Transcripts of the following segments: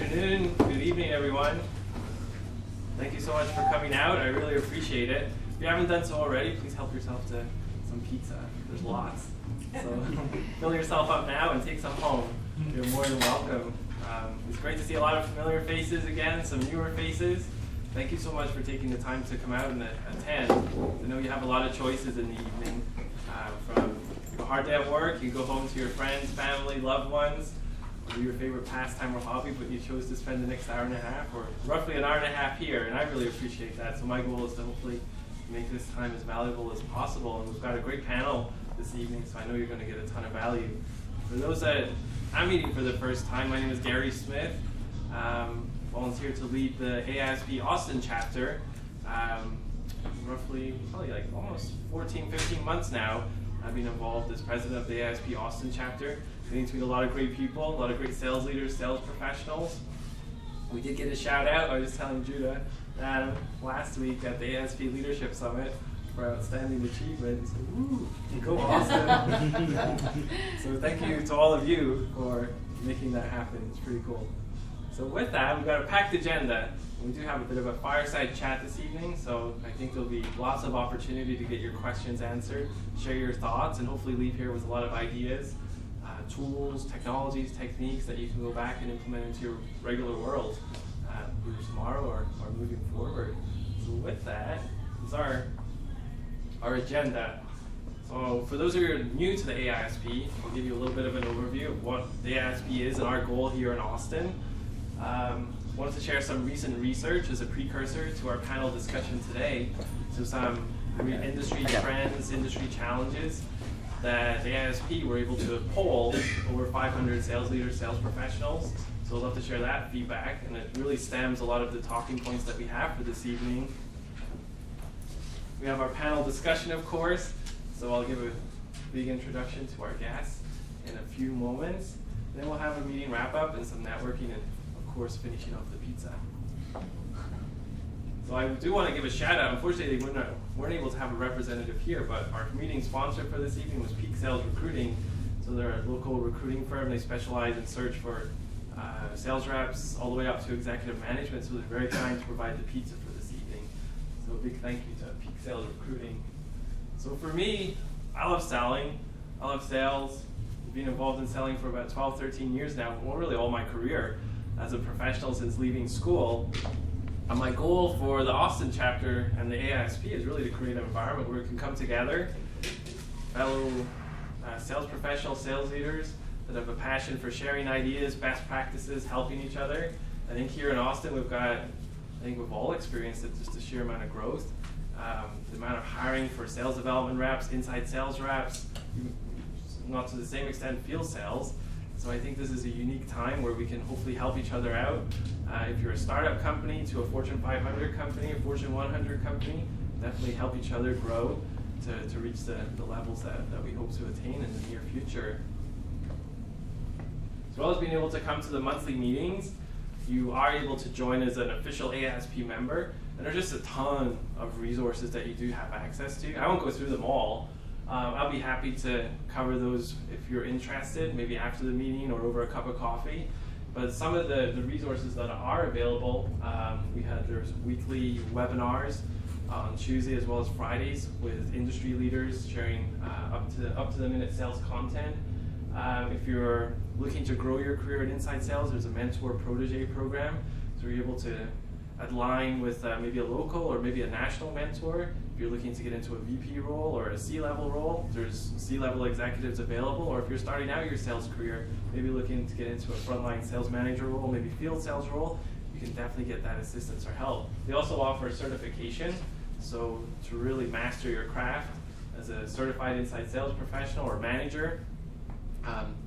afternoon, good evening, everyone. Thank you so much for coming out. I really appreciate it. If you haven't done so already, please help yourself to some pizza. There's lots. So fill yourself up now and take some home. You're more than welcome. It's great to see a lot of familiar faces again, some newer faces. Thank you so much for taking the time to come out and attend. I know you have a lot of choices in the evening. From a hard day at work, you go home to your friends, family, loved ones, or your favorite pastime or hobby, but you chose to spend the next hour and a half, or roughly an hour and a half here, and I really appreciate that. So my goal is to hopefully make this time as valuable as possible, and we've got a great panel this evening, so I know you're going to get a ton of value. For those that I'm meeting for the first time, my name is Gary Smith. Volunteer to lead the AA-ISP Austin Chapter. Roughly, probably like almost 14, 15 months now, I've been involved as president of the AA-ISP Austin Chapter, getting to meet a lot of great people, a lot of great sales leaders, sales professionals. We did get a shout out, I was telling Judah, last week at the AA-ISP Leadership Summit for outstanding achievement. So, woo, go Austin. So thank you to all of you for making that happen. It's pretty cool. So with that, we've got a packed agenda. We do have a bit of a fireside chat this evening, so I think there'll be lots of opportunity to get your questions answered, share your thoughts, and hopefully leave here with a lot of ideas, tools, technologies, techniques that you can go back and implement into your regular world, either tomorrow or moving forward. So with that is our agenda. So for those of you who are new to the AA-ISP, I'll give you a little bit of an overview of what the AA-ISP is and our goal here in Austin. Wanted to share some recent research as a precursor to our panel discussion today. So some industry trends, industry challenges that the AA-ISP were able to poll over 500 sales leaders, sales professionals. So I'd love to share that feedback, and it really stems a lot of the talking points that we have for this evening. We have our panel discussion, of course, so I'll give a big introduction to our guests in a few moments. Then we'll have a meeting wrap up and some networking, and of course finishing off the pizza. So I do want to give a shout out. Unfortunately, they weren't able to have a representative here, but our meeting sponsor for this evening was Peak Sales Recruiting. So they're a local recruiting firm. They specialize in search for sales reps all the way up to executive management. So they're very kind to provide the pizza for this evening. So a big thank you to Peak Sales Recruiting. So for me, I love selling. I love sales. I've been involved in selling for about 12, 13 years now, well, really all my career as a professional since leaving school. And my goal for the Austin chapter and the AA-ISP is really to create an environment where we can come together, fellow sales professionals, sales leaders that have a passion for sharing ideas, best practices, helping each other. I think here in Austin we've all experienced it, just the sheer amount of growth, the amount of hiring for sales development reps, inside sales reps, not to the same extent field sales. So I think this is a unique time where we can hopefully help each other out. If you're a startup company to a Fortune 500 company, a Fortune 100 company, definitely help each other grow to reach the levels that we hope to attain in the near future. As well as being able to come to the monthly meetings, you are able to join as an official AA-ISP member, and there's just a ton of resources that you do have access to. I won't go through them all. I'll be happy to cover those if you're interested, maybe after the meeting or over a cup of coffee. But some of the resources that are available, there's weekly webinars on Tuesday as well as Fridays with industry leaders sharing up to the minute sales content. If you're looking to grow your career in inside sales, there's a mentor protege program. So you're able to align with maybe a local or maybe a national mentor. If you're looking to get into a VP role or a C-level role, there's C-level executives available. Or if you're starting out your sales career, maybe looking to get into a frontline sales manager role, maybe field sales role, you can definitely get that assistance or help. They also offer certification, so to really master your craft as a certified inside sales professional or manager,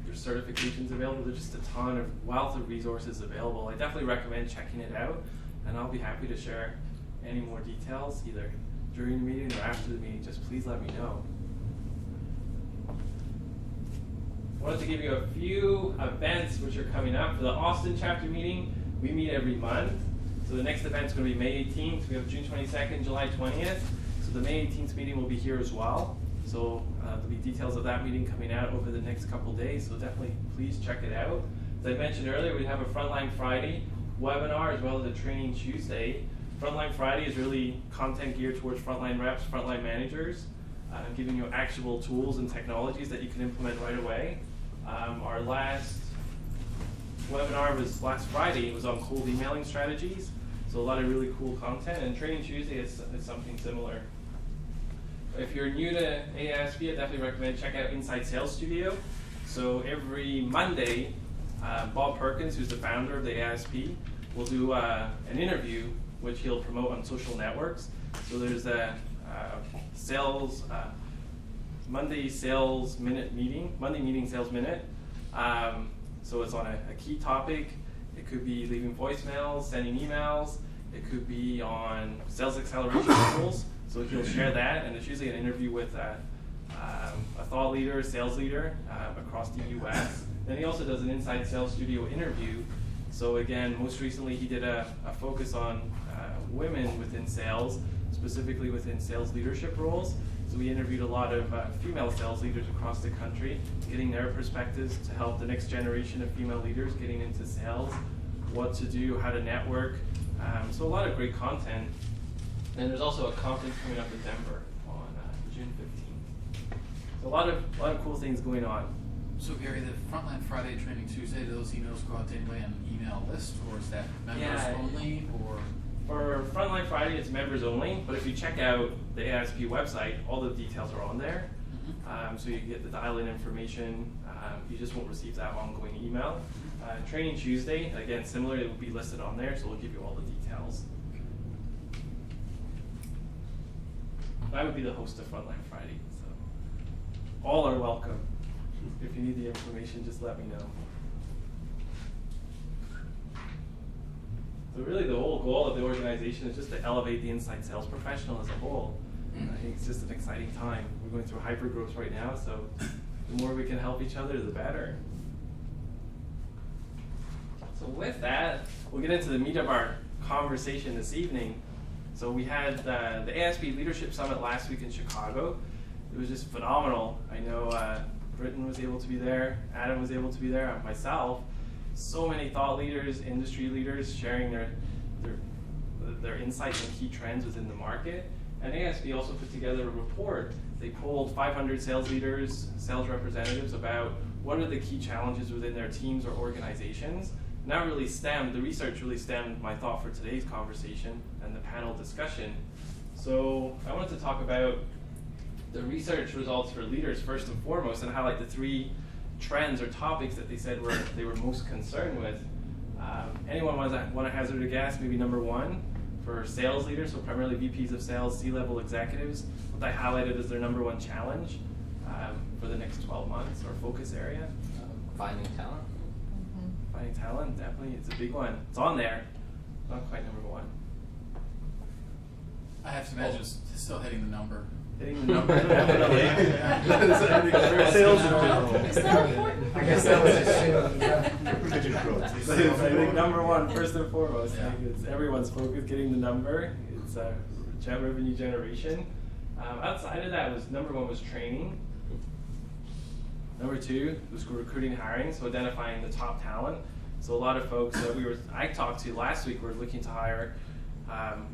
there's certifications available. There's just a ton of wealth of resources available. I definitely recommend checking it out, and I'll be happy to share any more details either during the meeting or after the meeting. Just please let me know. I wanted to give you a few events which are coming up. For the Austin chapter meeting, we meet every month. So the next event is going to be May 18th. We have June 22nd, July 20th. So the May 18th meeting will be here as well. So there'll be details of that meeting coming out over the next couple days. So definitely please check it out. As I mentioned earlier, we have a Frontline Friday webinar as well as a Training Tuesday. Frontline Friday is really content geared towards frontline reps, frontline managers, giving you actionable tools and technologies that you can implement right away. Our last webinar was last Friday. It was on cold emailing strategies. So a lot of really cool content. And Training Tuesday is something similar. If you're new to AA-ISP, I definitely recommend check out Inside Sales Studio. So every Monday, Bob Perkins, who's the founder of the AA-ISP, will do an interview which he'll promote on social networks. So there's a Monday Sales Minute meeting, Monday Meeting Sales Minute. So it's on a key topic. It could be leaving voicemails, sending emails. It could be on sales acceleration tools. So he'll share that, and it's usually an interview with a thought leader, sales leader across the US. Then he also does an Inside Sales Studio interview. So again, most recently he did a focus on women within sales, specifically within sales leadership roles. So we interviewed a lot of female sales leaders across the country, getting their perspectives to help the next generation of female leaders getting into sales, what to do, how to network. So a lot of great content. And there's also a conference coming up in Denver on June 15th. So a lot of cool things going on. So Gary, the Frontline Friday, Training Tuesday, do those emails go out to anybody on an email list, or is that members only, or? For Frontline Friday, it's members only, but if you check out the AISP website, all the details are on there. So you get the dial-in information. You just won't receive that ongoing email. Training Tuesday, again, similar, it will be listed on there, so we'll give you all the details. I would be the host of Frontline Friday, so all are welcome. If you need the information, just let me know. So really the whole goal of the organization is just to elevate the inside sales professional as a whole. I think it's just an exciting time. We're going through hyper-growth right now, so the more we can help each other, the better. So with that, we'll get into the meat of our conversation this evening. So we had the AA-ISP Leadership Summit last week in Chicago. It was just phenomenal. I know Britton was able to be there, Adam was able to be there, myself. So many thought leaders, industry leaders sharing their insights and key trends within the market. And AA-ISP also put together a report. They polled 500 sales leaders, sales representatives about what are the key challenges within their teams or organizations. And that really the research really stemmed my thought for today's conversation and the panel discussion. So I wanted to talk about the research results for leaders first and foremost and highlight the 3 trends or topics that they said they were most concerned with. Anyone want to hazard a guess? Maybe number 1 for sales leaders, so primarily VPs of sales, C-level executives, what they highlighted as their number 1 challenge for the next 12 months or focus area. Finding talent. Finding talent, definitely, it's a big one. It's on there, not quite number 1. I have to imagine it's still hitting the number. Hitting the number, definitely. Sales in general. Is that important? I guess that was I think number 1, first and foremost. Yeah. I think it's everyone's focus, getting the number. It's revenue generation. Outside of that, number 1 was training. Number 2 was recruiting and hiring, so identifying the top talent. So a lot of folks that I talked to last week were looking to hire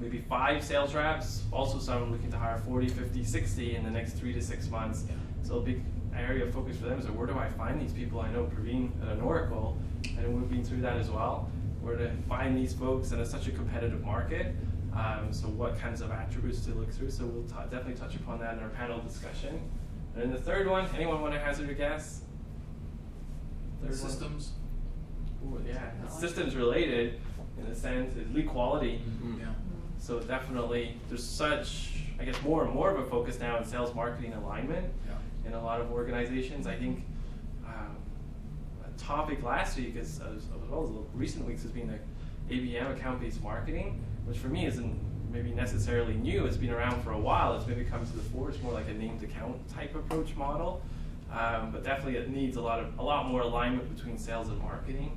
maybe 5 sales reps, also some looking to hire 40, 50, 60 in the next 3 to 6 months. So a big area of focus for them is where do I find these people? I know Pravin at an Oracle, and we've been through that as well. Where to find these folks, and it's such a competitive market. So what kinds of attributes to look through? So we'll definitely touch upon that in our panel discussion. And then the third one, anyone want to hazard a guess? Third Systems. Ooh, yeah, it's systems related in a sense. It's lead quality. Yeah. So definitely, there's such, I guess, more and more of a focus now in sales marketing alignment in a lot of organizations. I think a topic last week, as well as recent weeks, has been the ABM, account-based marketing, which for me isn't maybe necessarily new. It's been around for a while. It's maybe come to the fore. It's more like a named account type approach model, but definitely it needs a lot more alignment between sales and marketing.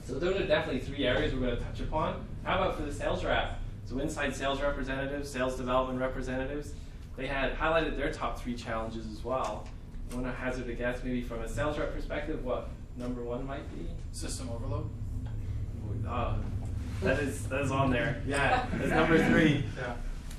So those are definitely 3 areas we're going to touch upon. How about for the sales rep? So inside sales representatives, sales development representatives, they had highlighted their top 3 challenges as well. I want to hazard a guess maybe from a sales rep perspective, what number 1 might be. System overload? That is on there. Yeah, that's number 3. Yeah.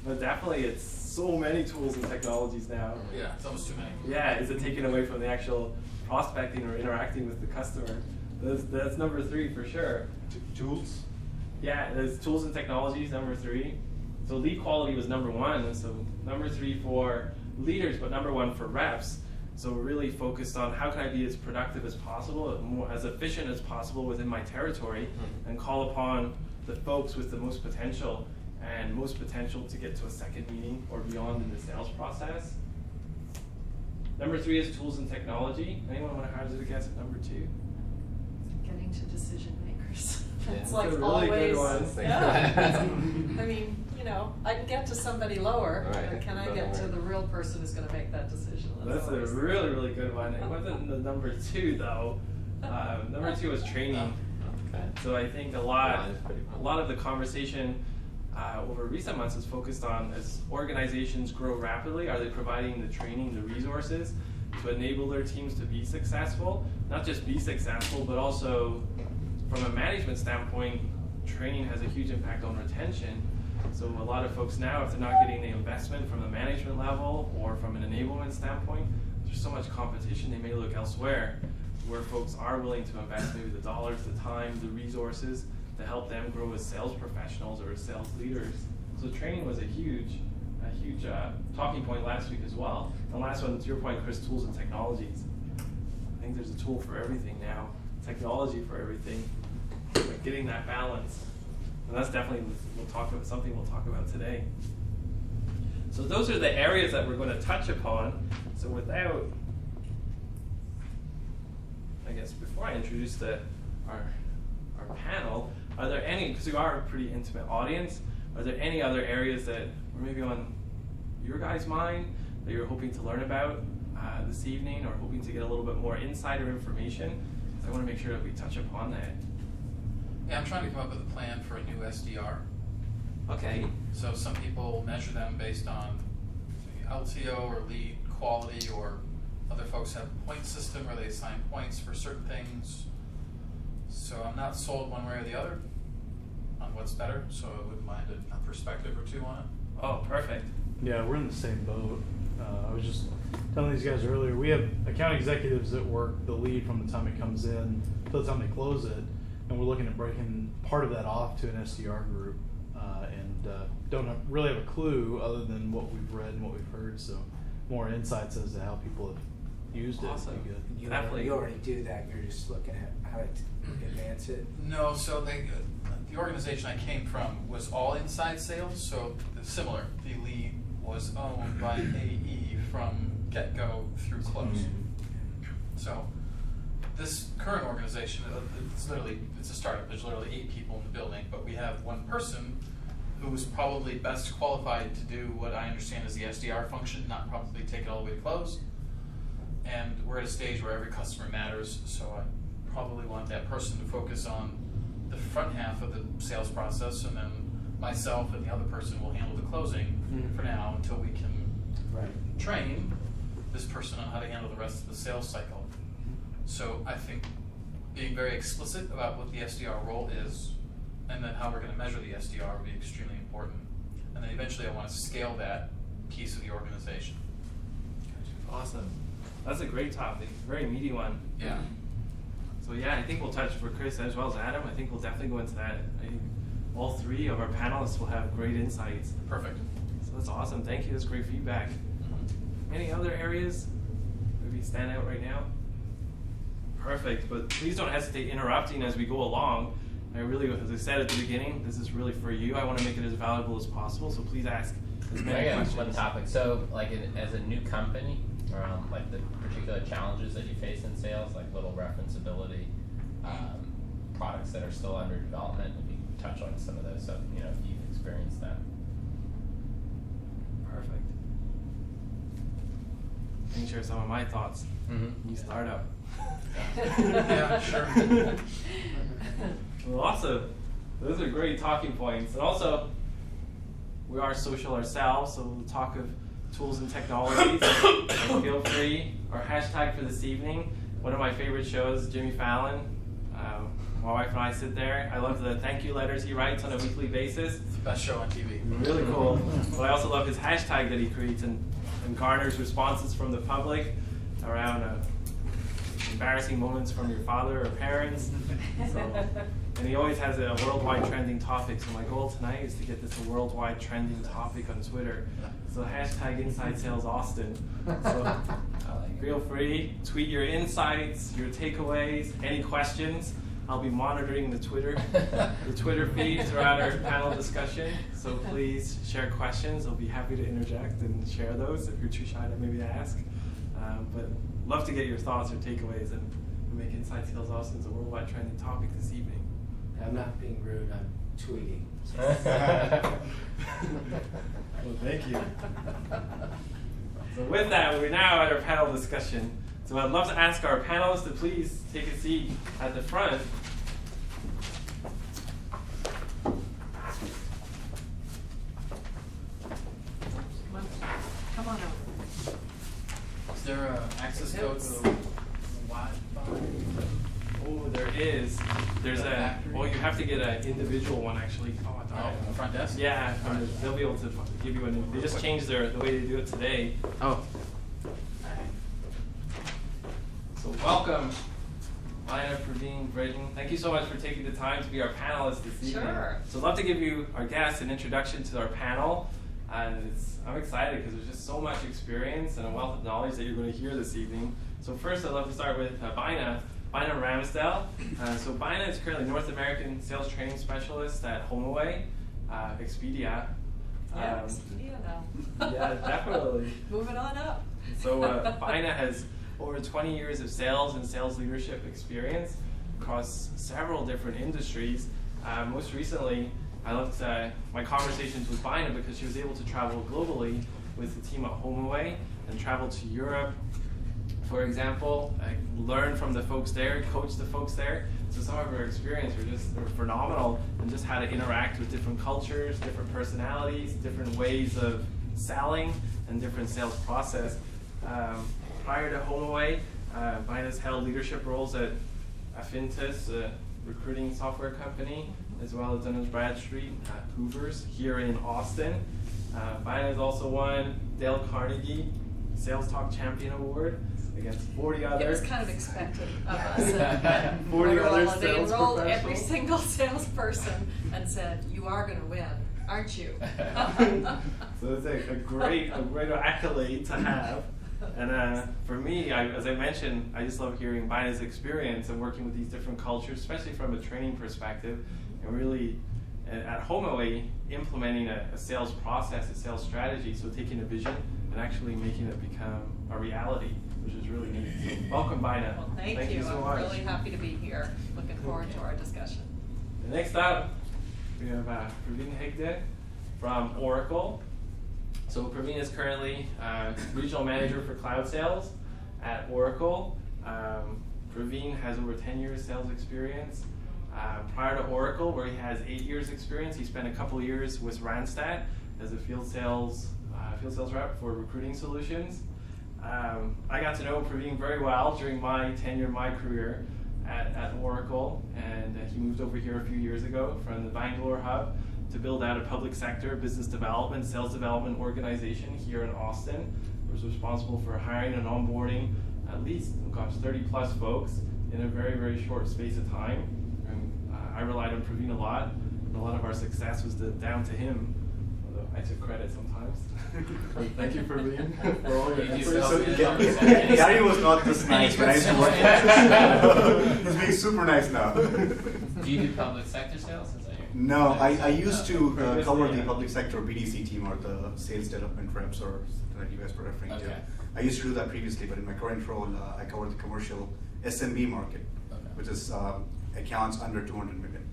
But definitely, it's so many tools and technologies now. Yeah, it's almost too many. Yeah, is it taken away from the actual prospecting or interacting with the customer? That's number 3 for sure. Tools? Yeah, there's tools and technologies, number 3. So lead quality was number 1, and so number 3 for leaders, but number 1 for reps. So we're really focused on how can I be as productive as possible, as efficient as possible within my territory, and call upon the folks with the most potential to get to a second meeting or beyond in the sales process. Number 3 is tools and technology. Anyone want to hazard a guess at number 2? Getting to decision makers. It's That's like a really good always. one. Yeah. I mean, I can get to somebody lower, Right. but can I get to the real person who's going to make that decision? That's a always- really, really good one. It wasn't the number 2 though. Number 2 was training. Okay. So I think a lot of the conversation over recent months is focused on, as organizations grow rapidly, are they providing the training, the resources to enable their teams to be successful? Not just be successful, but also from a management standpoint, training has a huge impact on retention. So a lot of folks now, if they're not getting the investment from the management level or from an enablement standpoint, there's so much competition, they may look elsewhere where folks are willing to invest maybe the dollars, the time, the resources to help them grow as sales professionals or as sales leaders. So training was a huge talking point last week as well. And last one, to your point, Chris, tools and technologies. I think there's a tool for everything now, technology for everything, but getting that balance. And that's definitely something we'll talk about today. So those are the areas that we're going to touch upon. So without, I guess before I introduce our panel, are there any, because we are a pretty intimate audience, are there any other areas that were maybe on your guys' mind that you're hoping to learn about this evening, or hoping to get a little bit more insider information? So I want to make sure that we touch upon that. Yeah, I'm trying to come up with a plan for a new SDR. Okay. So some people measure them based on LTO or lead quality, or other folks have a point system where they assign points for certain things. So I'm not sold one way or the other on what's better, so I wouldn't mind a perspective or two on it. Oh, perfect. Yeah, we're in the same boat. I was just telling these guys earlier, we have account executives that work the lead from the time it comes in to the time they close it, and we're looking at breaking part of that off to an SDR group, and don't really have a clue other than what we've read and what we've heard, so more insights as to how people have used it. Awesome. Would be good. You already do that, you're just looking at how to advance it. No, so the organization I came from was all inside sales, so similar. The lead was owned by AE from get-go through close. So this current organization, it's a startup, there's literally 8 people in the building, but we have one person who is probably best qualified to do what I understand is the SDR function, not probably take it all the way to close. And we're at a stage where every customer matters, so I probably want that person to focus on the front half of the sales process, and then myself and the other person will handle the closing for now until we can train this person on how to handle the rest of the sales cycle. So I think being very explicit about what the SDR role is, and then how we're going to measure the SDR will be extremely important. And then eventually I want to scale that piece of the organization. Awesome. That's a great topic, very meaty one. Yeah. So yeah, I think we'll touch for Chris as well as Adam. I think we'll definitely go into that. I think all 3 of our panelists will have great insights. Perfect. So that's awesome. Thank you. That's great feedback. Any other areas maybe stand out right now? Perfect. But please don't hesitate interrupting as we go along. I really, as I said at the beginning, this is really for you. I want to make it as valuable as possible. So please ask as many questions. One topic. So, like, as a new company, like the particular challenges that you face in sales, like little referenceability, products that are still under development. If you can touch on some of those, so if you've experienced that. Perfect. I can share some of my thoughts. New startup. Yeah, sure. Well, awesome. Those are great talking points. And also, we are social ourselves, so we'll talk of tools and technologies. Feel free. Our hashtag for this evening one of my favorite shows, Jimmy Fallon. My wife and I sit there. I love the thank you letters he writes on a weekly basis. It's the best show on TV. Really cool. But I also love his hashtag that he creates and garners responses from the public around embarrassing moments from your father or parents. So, and he always has a worldwide trending topic. So my goal tonight is to get this a worldwide trending topic on Twitter. So hashtag Inside Sales Austin. So feel free, tweet your insights, your takeaways, any questions. I'll be monitoring the Twitter feed throughout our panel discussion. So please share questions. I'll be happy to interject and share those if you're too shy to maybe ask. But love to get your thoughts or takeaways and make Inside Sales Austin a worldwide trending topic this evening. I'm not being rude, I'm tweeting. Well, thank you. So with that, we're now at our panel discussion. So I'd love to ask our panelists to please take a seat at the front. Come on over. Is there an access code to the Wi-Fi? Oh, there is. There's a. Well, you have to get an individual one actually. Oh, I thought. Oh, front desk? Yeah, they'll be able to give you an. They just changed the way they do it today. Oh. So welcome, Bina, Pravin, Britton. Thank you so much for taking the time to be our panelists this evening. Sure. So I'd love to give you, our guests, an introduction to our panel. And I'm excited because there's just so much experience and a wealth of knowledge that you're going to hear this evening. So first I'd love to start with Bina Ramsdell. So Bina is currently North American Sales Training Specialist at HomeAway, Expedia. Yeah, Expedia now. Yeah, definitely. Moving on up. So Bina has over 20 years of sales and sales leadership experience across several different industries. Most recently, I loved my conversations with Bina because she was able to travel globally with the team at HomeAway and travel to Europe, for example, learn from the folks there, coach the folks there. So some of her experience were phenomenal, and just how to interact with different cultures, different personalities, different ways of selling, and different sales process. Prior to HomeAway, Bina's held leadership roles at Affintus, a recruiting software company, as well as Dun & Bradstreet, Hoovers, here in Austin. Bina has also won Dale Carnegie Sales Talk Champion Award against 40 It other. was kind of expected of us. 40 other They sales enrolled every professionals. single salesperson and said, "You are going to win, aren't you?" So it's a great accolade to have. And for me, as I mentioned, I just love hearing Bina's experience and working with these different cultures, especially from a training perspective, and really at HomeAway implementing a sales process, a sales strategy, so taking a vision and actually making it become a reality, which is really neat. So welcome, Bina. Well, thank you. so I'm much. really happy to be here. Looking forward to our discussion. And next up, we have Pravin Hegde from Oracle. So Pravin is currently Regional Manager for Cloud Sales at Oracle. Pravin has over 10 years sales experience. Prior to Oracle, where he has 8 years experience, he spent a couple years with Randstad as a field sales rep for recruiting solutions. I got to know Pravin very well during my tenure, my career at Oracle, and he moved over here a few years ago from the Bangalore hub to build out a public sector business development, sales development organization here in Austin. He was responsible for hiring and onboarding at least, 30 plus folks in a very, very short space of time. And I relied on Pravin a lot, and a lot of our success was down to him, although I took credit sometimes. Thank you, Pravin, for all your efforts. So Gary was not this nice when I used to work there. He's being super nice now. Do you do public sector sales? Is that your No, I used to Previously, cover the yeah. public sector BDC team, or the sales development reps, or something that you guys were referring Okay. to. I used to do that previously, but in my current role, I cover the commercial SMB market, Okay. which is accounts under 200 million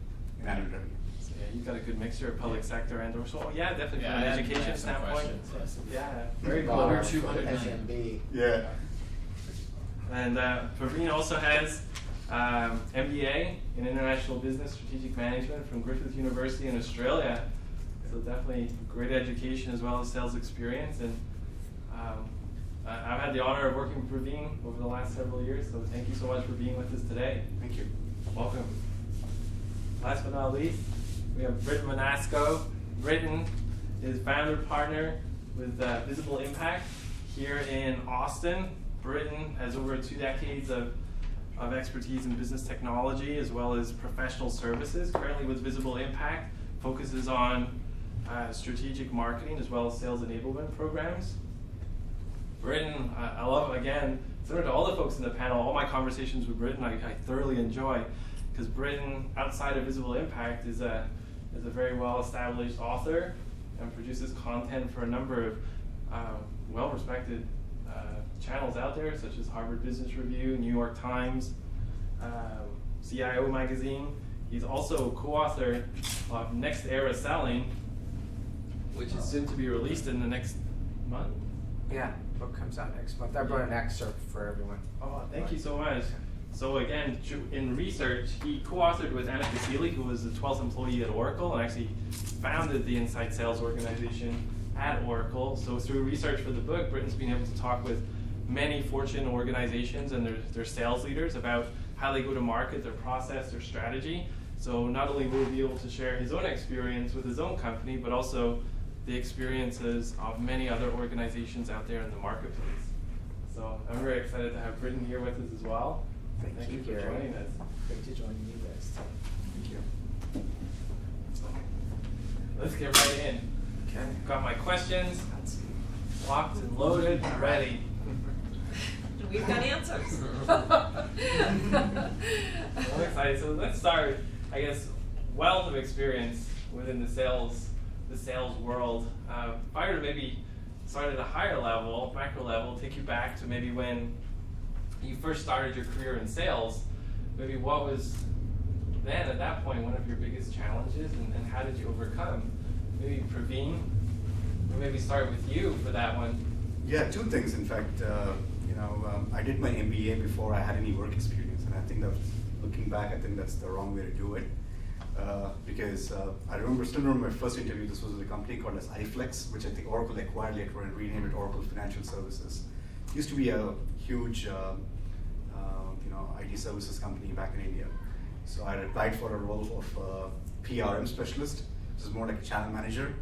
in annual revenue. So yeah, you've got a good mixture of public sector and also, yeah, definitely Yeah, from I an had education some standpoint. questions, yes. Yeah, very Bar, clever. Under 200 million. SMB. Yeah. And Pravin also has MBA in International Business Strategic Management from Griffith University in Australia. So definitely great education as well as sales experience. And I've had the honor of working with Pravin over the last several years, so thank you so much for being with us today. Thank you. Welcome. Last but not least, we have Britton Manasco. Britton is founder partner with Visible Impact here in Austin. Britton has over 2 decades of expertise in business technology as well as professional services. Currently with Visible Impact, focuses on strategic marketing as well as sales enablement programs. Britton, I love, again, similar to all the folks in the panel, all my conversations with Britton I thoroughly enjoy, because Britton, outside of Visible Impact, is a very well-established author and produces content for a number of well-respected channels out there, such as Harvard Business Review, New York Times, CIO Magazine. He's also co-author of Next Era Selling, which is soon to be released in the next month. Yeah, book comes out next month. I brought an excerpt for everyone. Oh, thank you so much. So again, in research, he co-authored with Anna Casili, who was the 12th employee at Oracle, and actually founded the Inside Sales organization at Oracle. So through research for the book, Britton's been able to talk with many Fortune organizations and their sales leaders about how they go to market, their process, their strategy. So not only will he be able to share his own experience with his own company, but also the experiences of many other organizations out there in the marketplace. So I'm very excited to have Britton here with us as well. Thank you for Gary. joining us. Great to join you guys. Thank you. Let's get right in. Okay. Got my questions locked and loaded, ready. We've got answers. I'm excited. So let's start, I guess, wealth of experience within the sales world. If I were to maybe start at a higher level, macro level, take you back to maybe when you first started your career in sales, maybe what was then at that point one of your biggest challenges, and how did you overcome? Maybe Pravin, or maybe start with you for that one. Yeah, 2 things. In fact, I did my MBA before I had any work experience, and I think that looking back, I think that's the wrong way to do it. Because I still remember my first interview. This was with a company called as iFlex, which I think Oracle acquired later and renamed it Oracle Financial Services. It used to be a huge IT services company back in India. So I had applied for a role of PRM specialist, which is more like a channel manager.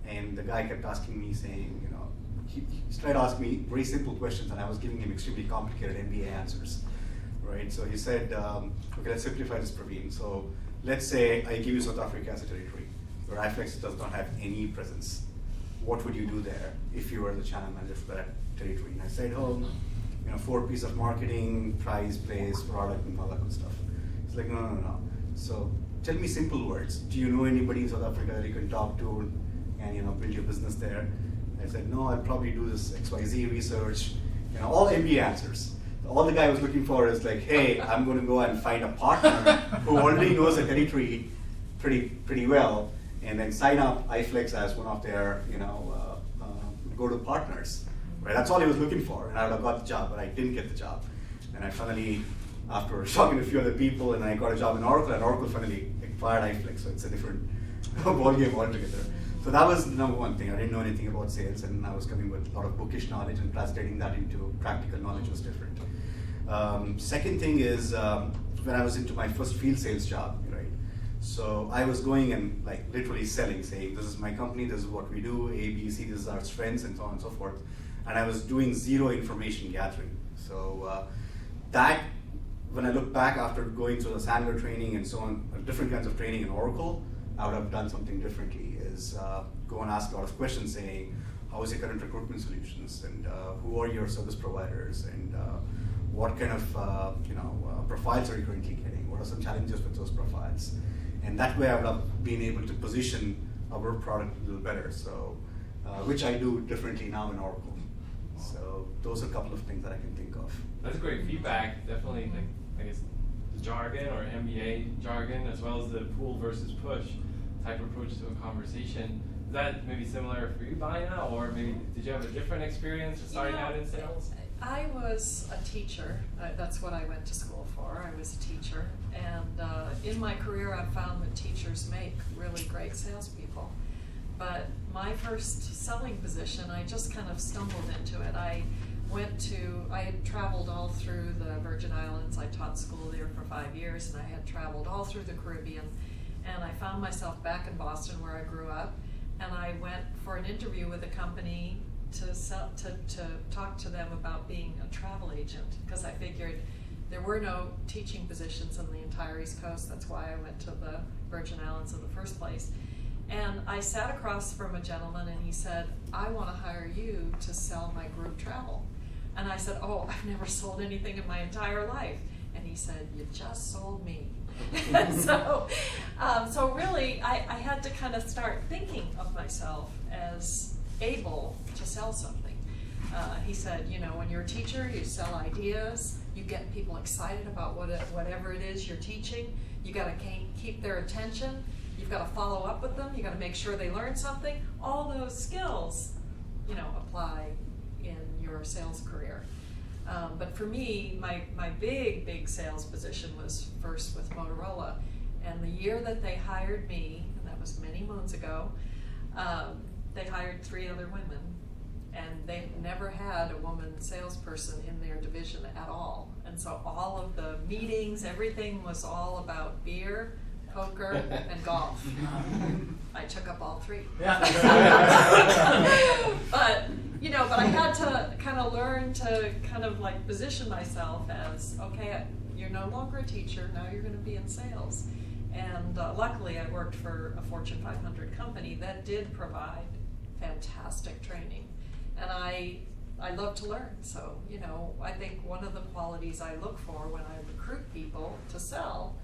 And the guy kept asking me, saying, he tried to ask me very simple questions, and I was giving him extremely complicated MBA answers, right? So he said, okay, let's simplify this, Pravin. So let's say I give you South Africa as a territory, where iFlex does not have any presence. What would you do there if you were the channel manager for that territory? And I said, 4 pieces of marketing, price, place, product, and all that good stuff. It's like, no. So tell me simple words. Do you know anybody in South Africa that you can talk to and build your business there? I said, no, I'll probably do this XYZ research, all MBA answers. All the guy was looking for is like, hey, I'm going to go and find a partner who already knows the territory pretty well, and then sign up iFlex as one of their go-to partners. Right? That's all he was looking for, and I would have got the job, but I didn't get the job. And I finally, after talking to a few other people, and I got a job in Oracle, and Oracle finally acquired iFlex, so it's a different ballgame altogether. So that was the number one thing. I didn't know anything about sales, and I was coming with a lot of bookish knowledge, and translating that into practical knowledge was different. Second thing is when I was into my first field sales job, right? So I was going and like literally selling, saying, this is my company, this is what we do, A, B, C, this is our strengths, and so on and so forth. And I was doing zero information gathering. So that, when I look back after going through the Sandler training and so on, different kinds of training in Oracle, I would have done something differently, is go and ask a lot of questions saying, how is your current recruitment solutions, and who are your service providers, and what kind of profiles are you currently getting, what are some challenges with those profiles. And that way I would have been able to position our product a little better, so which I do differently now in Oracle. So those are a couple of things that I can think of. That's great feedback. Definitely, I guess, the jargon or MBA jargon, as well as the pull versus push type approach to a conversation. Is that maybe similar for you, Bina, or maybe did you have a different experience starting out in sales? I was a teacher. That's what I went to school for. I was a teacher. And in my career, I've found that teachers make really great salespeople. But my first selling position, I just kind of stumbled into it. I I had traveled all through the Virgin Islands. I taught school there for 5 years, and I had traveled all through the Caribbean. And I found myself back in Boston where I grew up, and I went for an interview with a company to talk to them about being a travel agent, because I figured there were no teaching positions on the entire East Coast. That's why I went to the Virgin Islands in the first place. And I sat across from a gentleman, and he said, "I want to hire you to sell my group travel." And I said, "Oh, I've never sold anything in my entire life." And he said, "You just sold me." So really, I had to kind of start thinking of myself as able to sell something. He said, when you're a teacher, you sell ideas, you get people excited about whatever it is you're teaching. You got to keep their attention. You've got to follow up with them. You got to make sure they learn something. All those skills, apply in your sales career. But for me, my big sales position was first with Motorola. And the year that they hired me, and that was many moons ago, they hired 3 other women. And they never had a woman salesperson in their division at all. And so all of the meetings, everything was all about beer, poker, and golf. I took up all 3. But I had to kind of learn to kind of like position myself as, okay, you're no longer a teacher, now you're going to be in sales. And luckily I worked for a Fortune 500 company that did provide fantastic training. And I love to learn. So, I think one of the qualities I look for when I recruit people to sell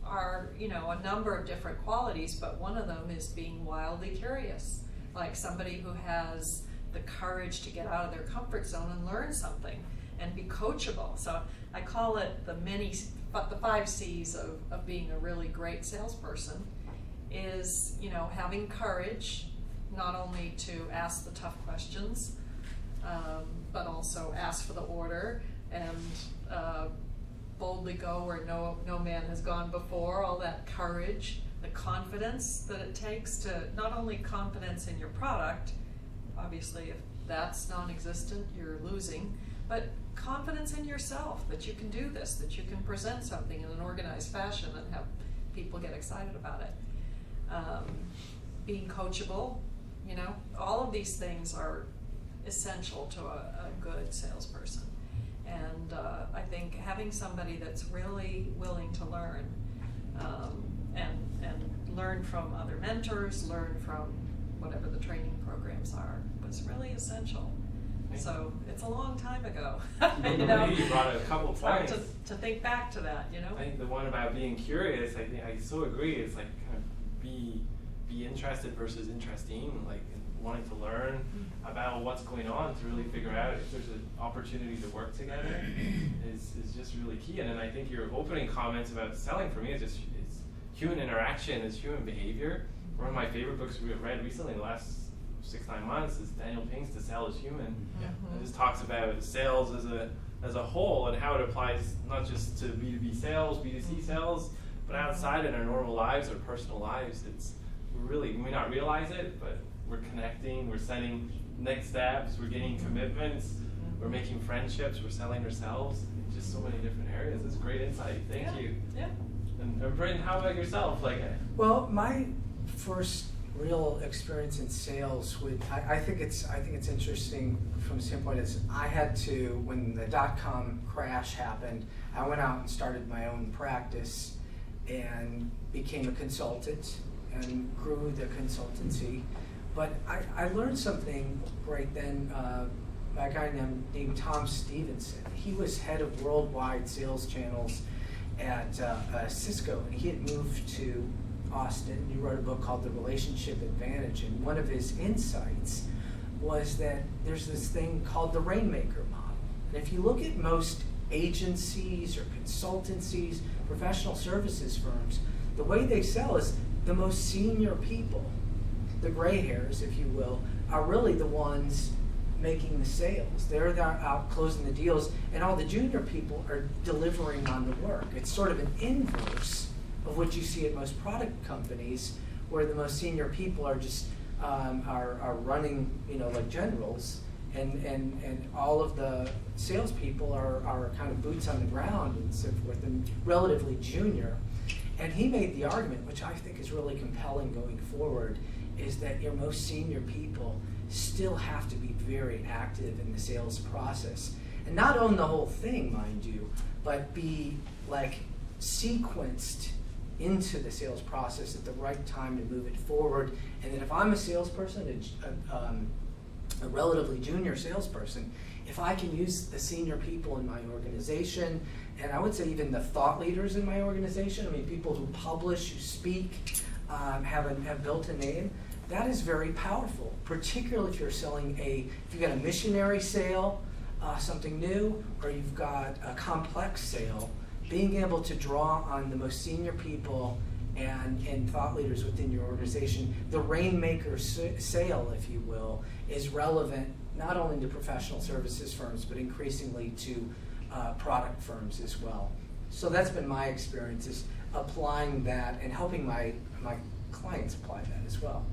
are, a number of different qualities, but one of them is being wildly curious. Like somebody who has the courage to get out of their comfort zone and learn something and be coachable. So I call it the 5 C's of being a really great salesperson is, having courage, not only to ask the tough questions, but also ask for the order and boldly go where no man has gone before. All that courage, the confidence that it takes to not only confidence in your product, obviously if that's non-existent, you're losing, but confidence in yourself that you can do this, that you can present something in an organized fashion and have people get excited about it. Being coachable, all of these things are essential to a good salesperson. And I think having somebody that's really willing to learn and learn from other mentors, learn from whatever the training programs are, was really essential. So it's a long time ago. You brought a couple it's hard points to think back to that, I think the one about being curious, I so agree. It's like kind of be interested versus interesting, like wanting to learn about what's going on to really figure out if there's an opportunity to work together is just really key. And then I think your opening comments about selling for me is just it's human interaction, it's human behavior. One of my favorite books we read recently in the last 6-9 months is Daniel Pink's To Sell is Human. It just talks about sales as a whole and how it applies not just to B2B sales, B2C sales, but outside in our normal lives, our personal lives. We may not realize it, but we're connecting, we're setting next steps, we're getting commitments, we're making friendships, we're selling ourselves in just so many different areas. It's great insight. Thank you. Yeah. And Britton, how about yourself? Well, my first real experience in sales I think it's interesting from the standpoint is I had to, when the .com crash happened, I went out and started my own practice and became a consultant and grew the consultancy. But I learned something right then by a guy named Tom Stevenson. He was head of worldwide sales channels at Cisco, and he had moved to Austin. He wrote a book called The Relationship Advantage, and one of his insights was that there's this thing called the Rainmaker model. And if you look at most agencies or consultancies, professional services firms, the way they sell is the most senior people, the gray hairs, if you will, are really the ones making the sales. They're out closing the deals, and all the junior people are delivering on the work. It's sort of an inverse of what you see at most product companies, where the most senior people are just are running, like generals, and all of the salespeople are kind of boots on the ground and so forth, and relatively junior. And he made the argument, which I think is really compelling going forward, is that your most senior people still have to be very active in the sales process. And not own the whole thing, mind you, but be like sequenced into the sales process at the right time to move it forward. And then if I'm a salesperson, a relatively junior salesperson, if I can use the senior people in my organization, and I would say even the thought leaders in my organization, I mean people who publish, who speak, have built a name, that is very powerful, particularly if you're selling if you've got a missionary sale, something new, or you've got a complex sale. Being able to draw on the most senior people and thought leaders within your organization, the rainmaker sale, if you will, is relevant not only to professional services firms, but increasingly to product firms as well. So that's been my experience, is applying that and helping my clients apply that as well.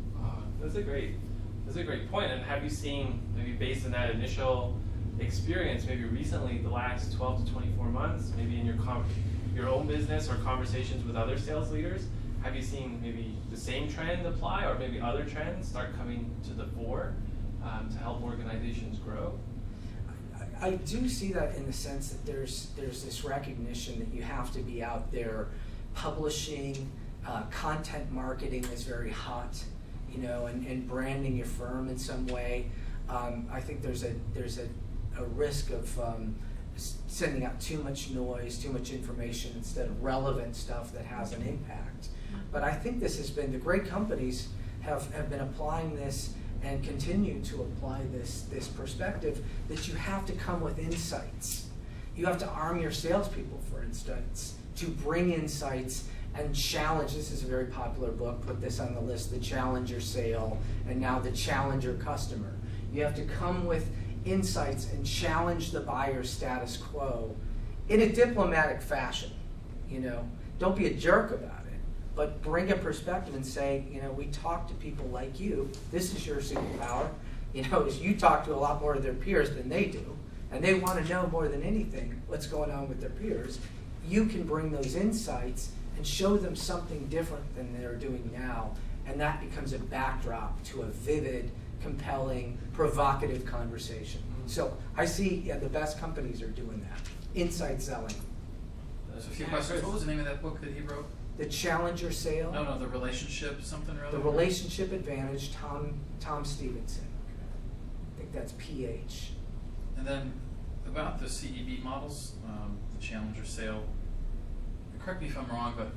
That's a great point. And have you seen, maybe based on that initial experience, maybe recently, the last 12 to 24 months, maybe in your own business or conversations with other sales leaders, have you seen maybe the same trend apply, or maybe other trends start coming to the fore to help organizations grow? I do see that in the sense that there's this recognition that you have to be out there publishing, content marketing is very hot, and branding your firm in some way. I think there's a risk of sending out too much noise, too much information instead of relevant stuff that has an impact. But I think this has been, the great companies have been applying this and continue to apply this perspective that you have to come with insights. You have to arm your salespeople, for instance, to bring insights and challenge. This is a very popular book, put this on the list, The Challenger Sale, and now The Challenger Customer. You have to come with insights and challenge the buyer's status quo in a diplomatic fashion. Don't be a jerk about it, but bring a perspective and say, we talk to people like you. This is your superpower. You talk to a lot more of their peers than they do, and they want to know more than anything what's going on with their peers. You can bring those insights and show them something different than they're doing now, and that becomes a backdrop to a vivid, compelling, provocative conversation. So I see the best companies are doing that. Insight selling. There's a few questions. What was the name of that book that he wrote? The Challenger Sale. No, the relationship something or other. The Relationship Advantage, Tom Stevenson. I think that's PH. And then about the CEB models, the Challenger Sale. Correct me if I'm wrong, but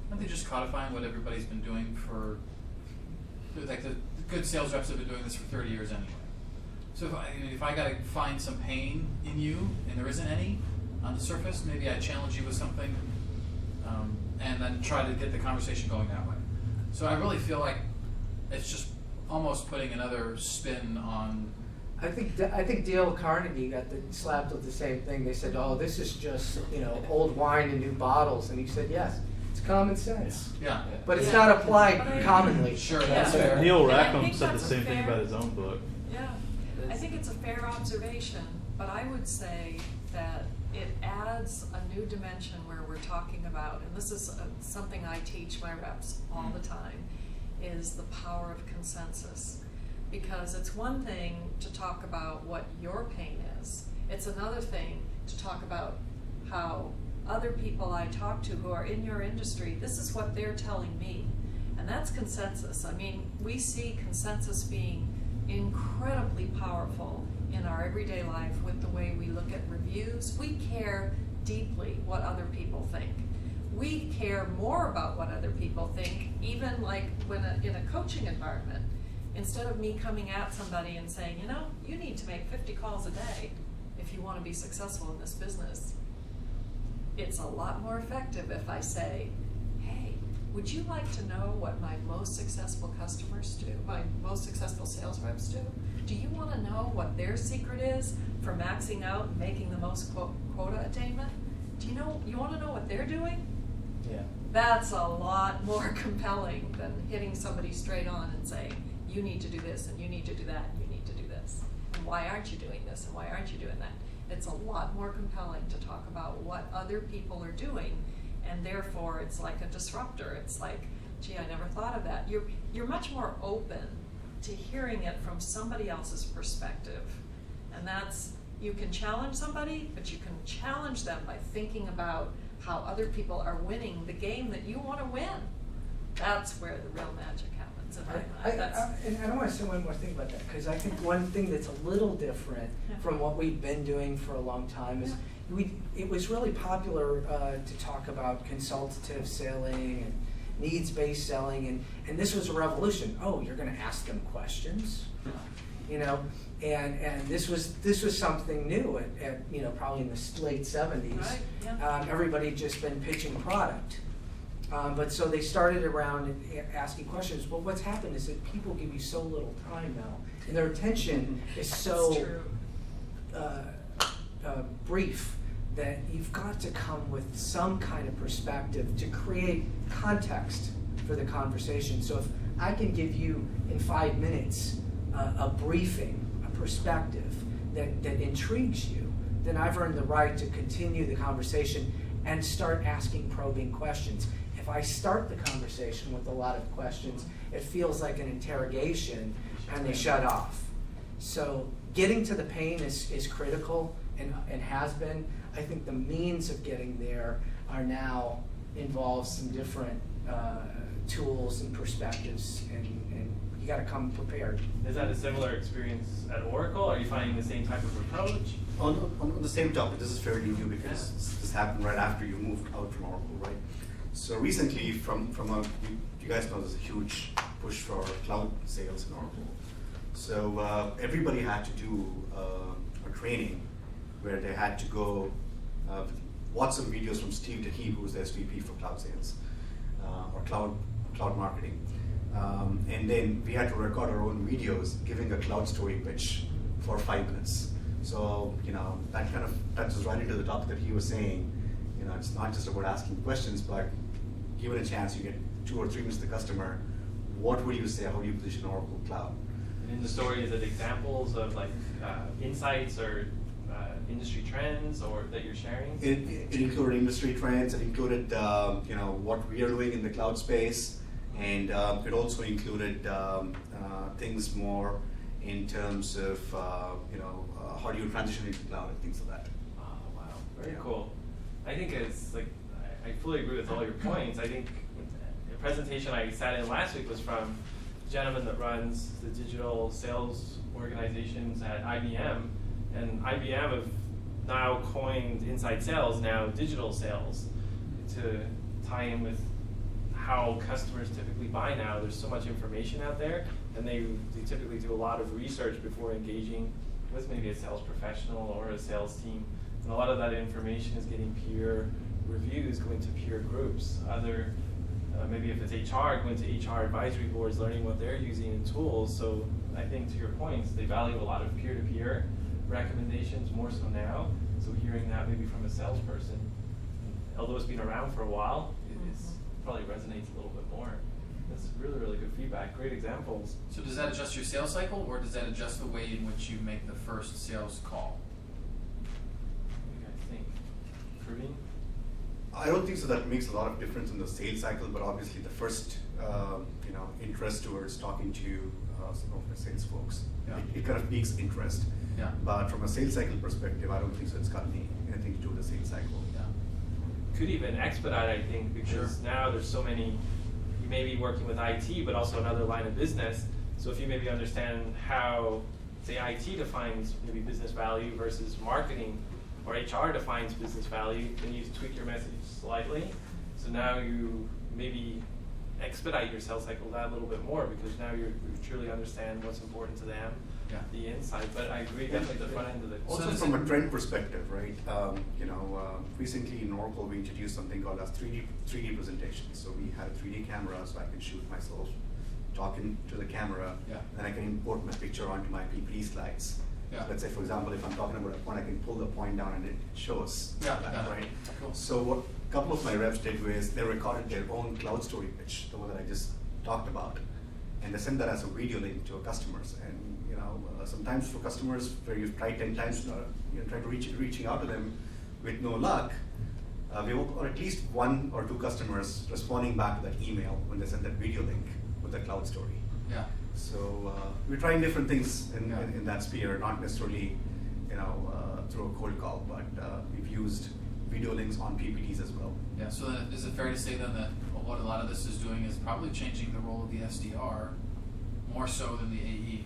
aren't they just codifying what everybody's been doing for, like the good sales reps have been doing this for 30 years anyway. So if I got to find some pain in you, and there isn't any on the surface, maybe I challenge you with something, and then try to get the conversation going that way. So I really feel like it's just almost putting another spin on. I think Dale Carnegie got slapped with the same thing. They said, "Oh, this is just old wine in new bottles," and he said, "Yes, it's common sense." Yeah. But it's not applied commonly. Sure, that's fair. Neil And I Rackham think said the that's a same thing fair- about his own book. Yeah, I think it's a fair observation, but I would say that it adds a new dimension where we're talking about, and this is something I teach my reps all the time, is the power of consensus. Because it's one thing to talk about what your pain is. It's another thing to talk about how other people I talk to who are in your industry, this is what they're telling me. And that's consensus. I mean, we see consensus being incredibly powerful in our everyday life with the way we look at reviews. We care deeply what other people think. We care more about what other people think, even like when in a coaching environment. Instead of me coming at somebody and saying, you need to make 50 calls a day if you want to be successful in this business. It's a lot more effective if I say, hey, would you like to know what my most successful customers do, my most successful sales reps do? Do you want to know what their secret is for maxing out and making the most quota attainment? You want to know what they're doing? Yeah. That's a lot more compelling than hitting somebody straight on and saying, you need to do this, and you need to do that, and you need to do this. And why aren't you doing this and why aren't you doing that? It's a lot more compelling to talk about what other people are doing, and therefore it's like a disruptor. It's like, gee, I never thought of that. You're much more open to hearing it from somebody else's perspective. And that's, you can challenge somebody, but you can challenge them by thinking about how other people are winning the game that you want to win. That's where the real magic happens in my mind. And I want to say one more thing about that, because I think one thing that's a little different from what we've been doing for a long time is it was really popular to talk about consultative selling and needs-based selling, and this was a revolution. Oh, you're going to ask them questions, you know, and this was something new at you know, probably in the late 70s. Right, yeah. Everybody had just been pitching product. But so they started around and asking questions. But what's happened is that people give you so little time now, and their attention is so brief that you've got to come with some kind of perspective to create context for the conversation. So if I can give you in 5 minutes a briefing, a perspective that intrigues you, then I've earned the right to continue the conversation and start asking probing questions. If I start the conversation with a lot of questions, it feels like an interrogation and they shut off. So getting to the pain is critical and has been. I think the means of getting there are now involves some different tools and perspectives, and you got to come prepared. Is that a similar experience at Oracle? Are you finding the same type of approach? On the same topic, this is fairly new because this happened right after you moved out from Oracle, right? So recently, you guys know there's a huge push for cloud sales in Oracle. So everybody had to do a training where they had to go watch some videos from Steve DeHee, who's the SVP for cloud sales or cloud marketing. And then we had to record our own videos giving a cloud story pitch for 5 minutes. So, you know, that kind of touches right into the topic that he was saying. You know, it's not just about asking questions, but given a chance, you get 2 or 3 minutes to the customer. What would you say? How do you position Oracle Cloud? And in the story, is it examples of like insights or industry trends or that you're sharing? It included industry trends. It included you know, what we are doing in the cloud space, and it also included things more in terms of you know, how do you transition into cloud and things like that. Oh wow, very cool. I think it's like I fully agree with all your points. I think the presentation I sat in last week was from a gentleman that runs the digital sales organizations at IBM, and IBM have now coined inside sales, now digital sales, to tie in with how customers typically buy now. There's so much information out there, and they typically do a lot of research before engaging with maybe a sales professional or a sales team. And a lot of that information is getting peer reviews, going to peer groups. Other, maybe if it's HR, going to HR advisory boards, learning what they're using in tools. So I think to your points, they value a lot of peer-to-peer recommendations more so now. So hearing that maybe from a salesperson, although it's been around for a while, it probably resonates a little bit more. That's really, really good feedback. Great examples. So does that adjust your sales cycle, or does that adjust the way in which you make the first sales call? What do you guys think? Pravin? I don't think so. That makes a lot of difference in the sales cycle, but obviously the first you know, interest towards talking to some of the sales folks, it kind of piques interest. Yeah. But from a sales cycle perspective, I don't think so. It's got anything to do with the sales cycle. Yeah. Could even expedite, I think, because now there's so many. You may be working with IT, but also another line of business. So if you maybe understand how, say, IT defines maybe business value versus marketing, or HR defines business value, then you tweak your message slightly. So now you maybe expedite your sales cycle that a little bit more, because now you truly understand what's important to them, the insight. But I agree, definitely the front end of the. Also from a trend perspective, right? You know, recently in Oracle we introduced something called as 3D presentation. So we had a 3D camera, so I can shoot myself talking to the camera, then I can import my picture onto my PPT slides. So let's say, for example, if I'm talking about a point, I can pull the point down and it shows that, right? Cool. So what a couple of my reps did was they recorded their own cloud story pitch, the one that I just talked about, and they send that as a video link to our customers. And sometimes for customers where you've tried 10 times, try to reaching out to them with no luck, we have at least 1 or 2 customers responding back to that email when they send that video link with the cloud story. Yeah. So we're trying different things in that sphere, not necessarily through a cold call, but we've used video links on PPTs as well. Yeah, so then is it fair to say then that what a lot of this is doing is probably changing the role of the SDR more so than the AE?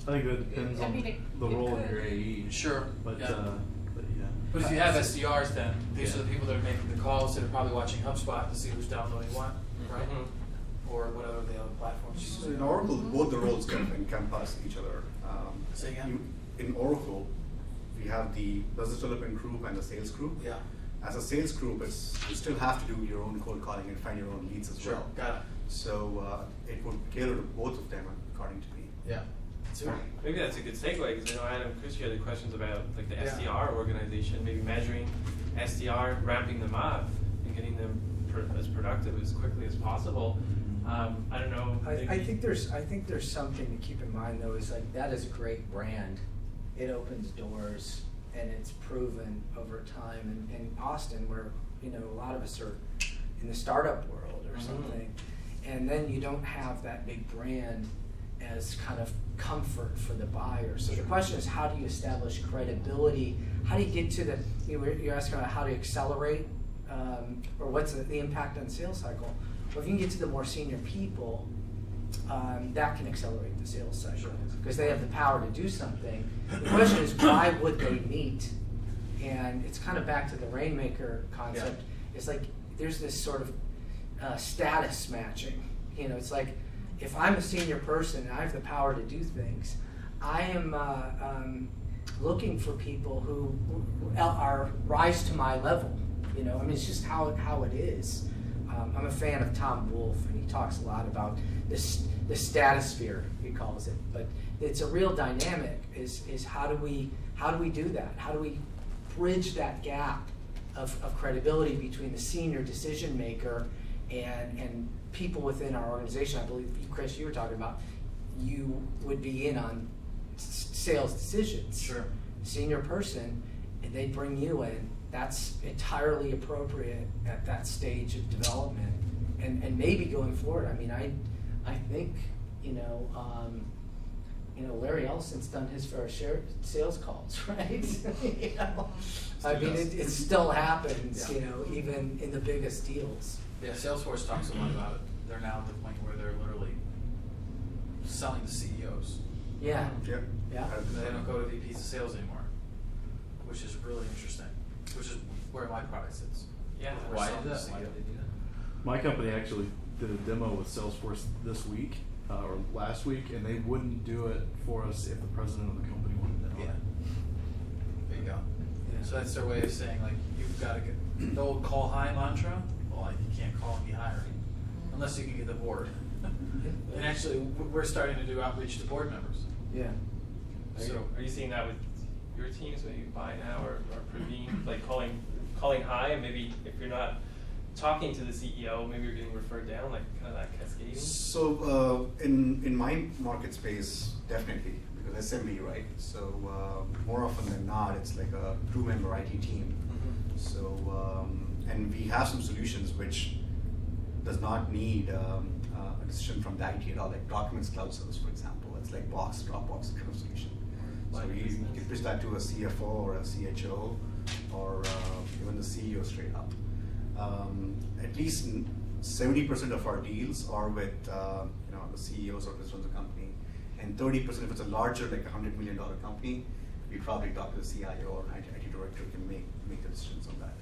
I think that depends I on mean, the it role could. of your AE. Sure. But, Yeah. but yeah. But if you have SDRs, then these are the people that are making the calls that are probably watching HubSpot to see who's downloading what, right? Or whatever the other platforms you So use. in Oracle, both the roles kind of encompass each other. Say again? In Oracle, we have the business development group and the sales group. Yeah. As a sales group, you still have to do your own cold calling and find your own leads as Sure, well. got it. So it would cater to both of them, according to me. Yeah. Super. Maybe that's a good segue, because I know Adam and Chris, you had questions about like the Yeah. SDR organization, maybe measuring SDR, ramping them up, and getting them as productive as quickly as possible. I don't know. I think there's something to keep in mind though, is like that is a great brand. It opens doors and it's proven over time. And in Austin, where a lot of us are in the startup world or something, and then you don't have that big brand as kind of comfort for the buyer. So the question is, how do you establish credibility? How do you get to the, you're asking about how to accelerate, or what's the impact on the sales cycle? Well, if you can get to the more senior people, that can accelerate the sales cycle because they have the power to do something. The question is, why would they meet? And it's kind of back to the Rainmaker concept. Yeah. It's like there's this sort of status matching. It's like if I'm a senior person and I have the power to do things, I am looking for people who are rise to my level. It's just how it is. I'm a fan of Tom Wolfe, and he talks a lot about this the statosphere, he calls it. But it's a real dynamic. Is how do we do that? How do we bridge that gap of credibility between the senior decision maker and people within our organization? I believe, Chris, you were talking about you would be in on sales decisions. Sure. Senior person, and they bring you in. That's entirely appropriate at that stage of development, and maybe going forward. I mean, I think Larry Ellison's done his fair share of sales calls, right? I mean, it still happens, Yeah. even in the biggest deals. Yeah, Salesforce talks a lot about it. They're now at the point where they're literally selling to CEOs. Yeah. Yeah. Yeah. They don't go to VPs of sales anymore, which is really interesting, which is where my product sits. Yeah. We're Why selling did to that? Why CEO. did they do that? My company actually did a demo with Salesforce this week, or last week, and they wouldn't do it for us if the president of the company wanted to know Yeah. it. There you go. So that's their way of saying, like, you've got to get the old call high mantra. Well, like, you can't call and be hired unless you can get the board. And actually, we're starting to do outreach to board members. Yeah. Are you seeing that with your teams when you buy now, or Pravin, like calling high, and maybe if you're not talking to the CEO, maybe you're getting referred down, like kind of that cascading? So in my market space, definitely, because SMB, right? So more often than not, it's like a two-member IT team. So and we have some solutions which does not need a decision from the IT at all, like Documents Cloud Service, for example. It's like Dropbox kind of solution. So you can pitch that to a CFO or a CHO or even the CEO straight up. At least 70% of our deals are with the CEOs or presidents of the company, and 30% if it's a larger, like $100 million company, we probably talk to the CIO or an IT director who can make the decisions on that.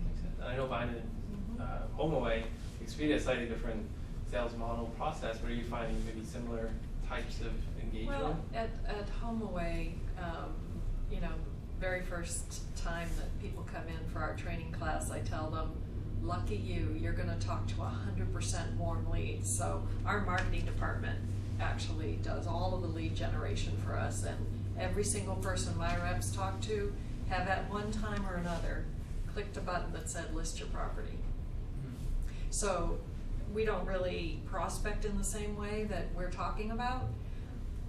Makes sense. And I know Bina and HomeAway, Expedia, slightly different sales model process. Where are you finding maybe similar types of engagement? Well, at HomeAway, very first time that people come in for our training class, I tell them, lucky you, you're going to talk to 100% warm leads. So our marketing department actually does all of the lead generation for us, and every single person my reps talk to have at one time or another clicked a button that said list your property. So we don't really prospect in the same way that we're talking about,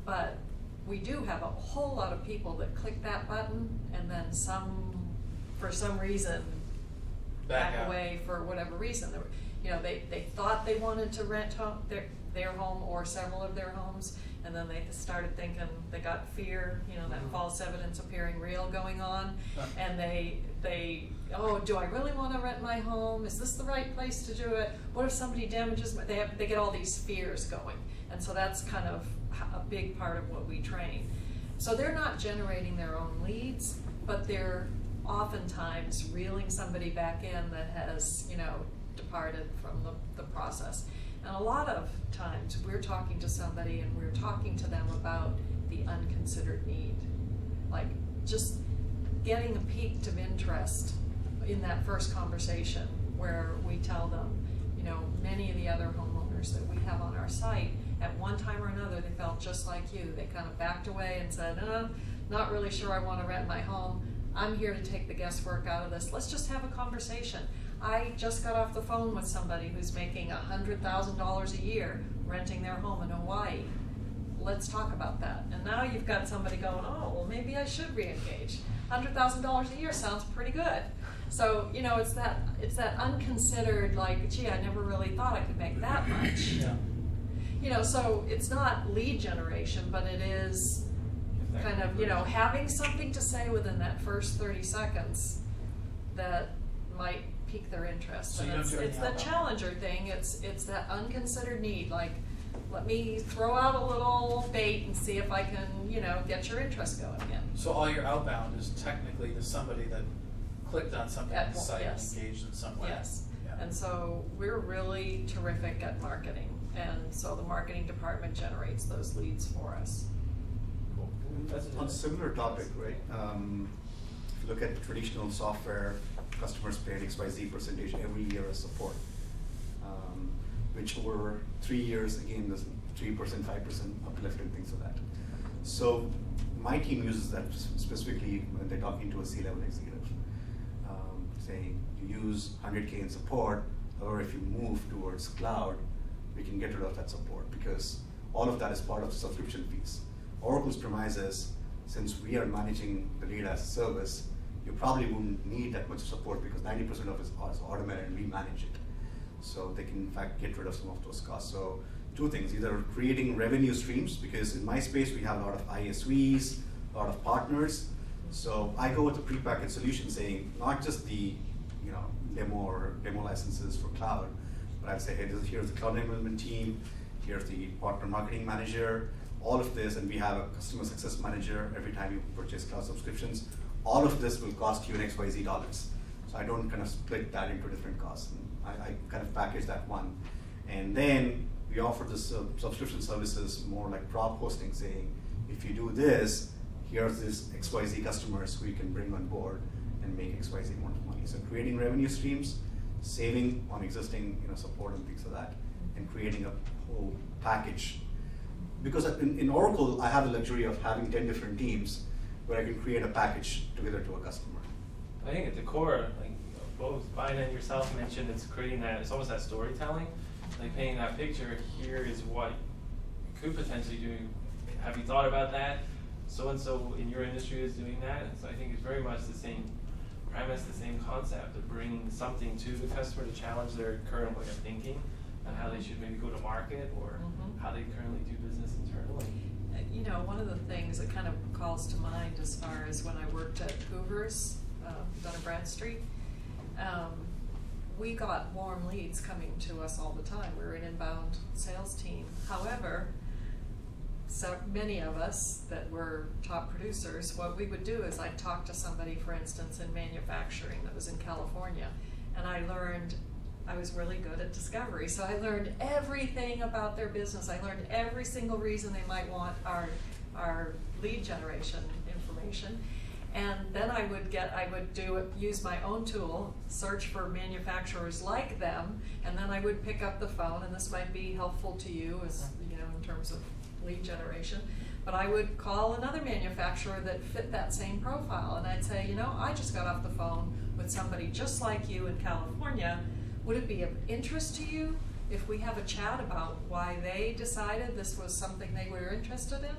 but we do have a whole lot of people that click that button and then for some reason, back out. away for whatever reason. They thought they wanted to rent their home or several of their homes, and then they started thinking, they got fear, that false evidence appearing real going on, and they do I really want to rent my home? Is this the right place to do it? What if somebody damages they get all these fears going, and so that's kind of a big part of what we train. So they're not generating their own leads, but they're oftentimes reeling somebody back in that has, departed from the process. And a lot of times we're talking to somebody and we're talking to them about the unconsidered need. Like just getting a peak of interest in that first conversation where we tell them, many of the other homeowners that we have on our site, at one time or another, they felt just like you. They kind of backed away and said, not really sure I want to rent my home. I'm here to take the guesswork out of this. Let's just have a conversation. I just got off the phone with somebody who's making $100,000 a year renting their home in Hawaii. Let's talk about that. And now you've got somebody going, well, maybe I should re-engage. $100,000 a year sounds pretty good. So, it's that unconsidered, like, gee, I never really thought I could make that much. Yeah. So it's not lead generation, but it is kind of, having something to say within that first 30 seconds that might pique their interest. So And you don't do it's any that outbound. challenger thing. It's that unconsidered need. Like, let me throw out a little bait and see if I can, get your interest going again. So all your outbound is technically to somebody that clicked on something on the site Yes. and engaged in some way. Yes. Yeah. And so we're really terrific at marketing. And so the marketing department generates those leads for us. On a similar topic, right? If you look at traditional software, customers pay XYZ percentage every year as support, which over 3 years, again, there's 3%, 5% uplift and things like that. So my team uses that specifically when they're talking to a C-level executive, saying you use 100K in support, or if you move towards cloud, we can get rid of that support because all of that is part of the subscription fees. Oracle's premise is, since we are managing the data as a service, you probably wouldn't need that much support because 90% of it is automated and we manage it. So they can in fact get rid of some of those costs. So two things, either creating revenue streams, because in my space we have a lot of ISVs, a lot of partners. So I go with a prepackaged solution saying, not just the demo licenses for cloud, but I'd say, hey, here's the cloud enablement team, here's the partner marketing manager, all of this, and we have a customer success manager every time you purchase cloud subscriptions. All of this will cost you an XYZ dollars. So I don't kind of split that into different costs. I kind of package that one. And then we offer this subscription services more like prop hosting, saying, if you do this, here's this XYZ customers who you can bring on board and make XYZ amount of money. So creating revenue streams, saving on existing support and things like that, and creating a whole package. Because in Oracle, I have the luxury of having 10 different teams where I can create a package together to a customer. I think at the core, like both Bina and yourself mentioned, it's creating that, it's almost that storytelling, like painting that picture, here is what you could potentially do. Have you thought about that? So-and-so in your industry is doing that. And so I think it's very much the same premise, the same concept of bringing something to the customer to challenge their current way of thinking and how they should maybe go to market or how they currently do business internally. One of the things that kind of calls to mind as far as when I worked at Hoover's, down on Brad Street, we got warm leads coming to us all the time. We were an inbound sales team. However, so many of us that were top producers, what we would do is I'd talk to somebody, for instance, in manufacturing that was in California, and I was really good at discovery, so I learned everything about their business. I learned every single reason they might want our lead generation information. And then I would use my own tool, search for manufacturers like them, and then I would pick up the phone, and this might be helpful to you as in terms of lead generation, but I would call another manufacturer that fit that same profile, and I'd say, I just got off the phone with somebody just like you in California. Would it be of interest to you if we have a chat about why they decided this was something they were interested in.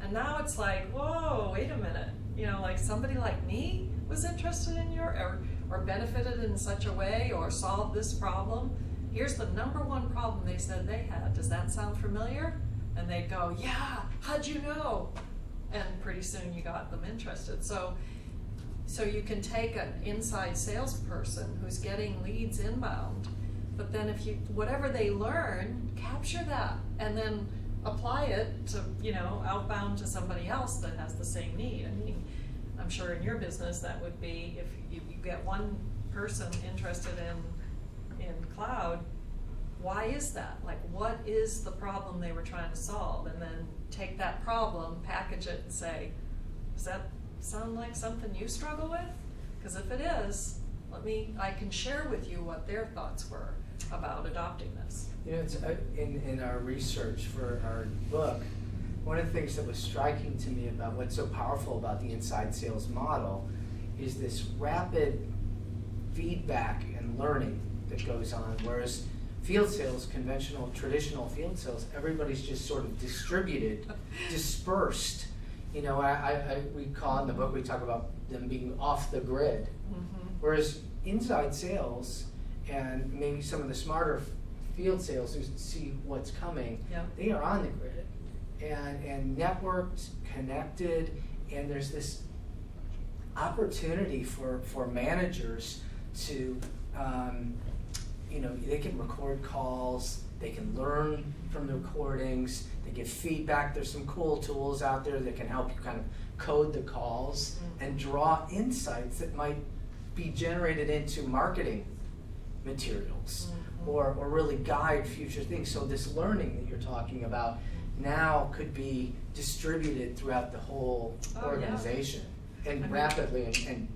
And now it's like, whoa, wait a minute. You know, like somebody like me was interested in or benefited in such a way or solved this problem. Here's the number one problem they said they had. Does that sound familiar? And they'd go, yeah, how'd you know? And pretty soon you got them interested. So you can take an inside salesperson who's getting leads inbound, but then if you, whatever they learn, capture that and then apply it to, you know, outbound to somebody else that has the same need. I mean, I'm sure in your business that would be if you get one person interested in cloud, why is that? Like, what is the problem they were trying to solve? And then take that problem, package it, and say, does that sound like something you struggle with? Because if it is, I can share with you what their thoughts were about adopting this. You know, it's, in our research for our book, one of the things that was striking to me about what's so powerful about the inside sales model is this rapid feedback and learning that goes on, whereas field sales, traditional field sales, everybody's just sort of distributed, dispersed. You know, we call in the book, we talk about them being off the grid. Mm-hmm. Whereas inside sales and maybe some of the smarter field sales who see what's coming, Yeah. they are on the grid and networked, connected, and there's this opportunity for managers to, you know, they can record calls, they can learn from the recordings, they get feedback. There's some cool tools out there that can help you kind of code the calls and draw insights that might be generated into marketing materials or really guide future things. So this learning that you're talking about now could be distributed throughout the whole organization and rapidly and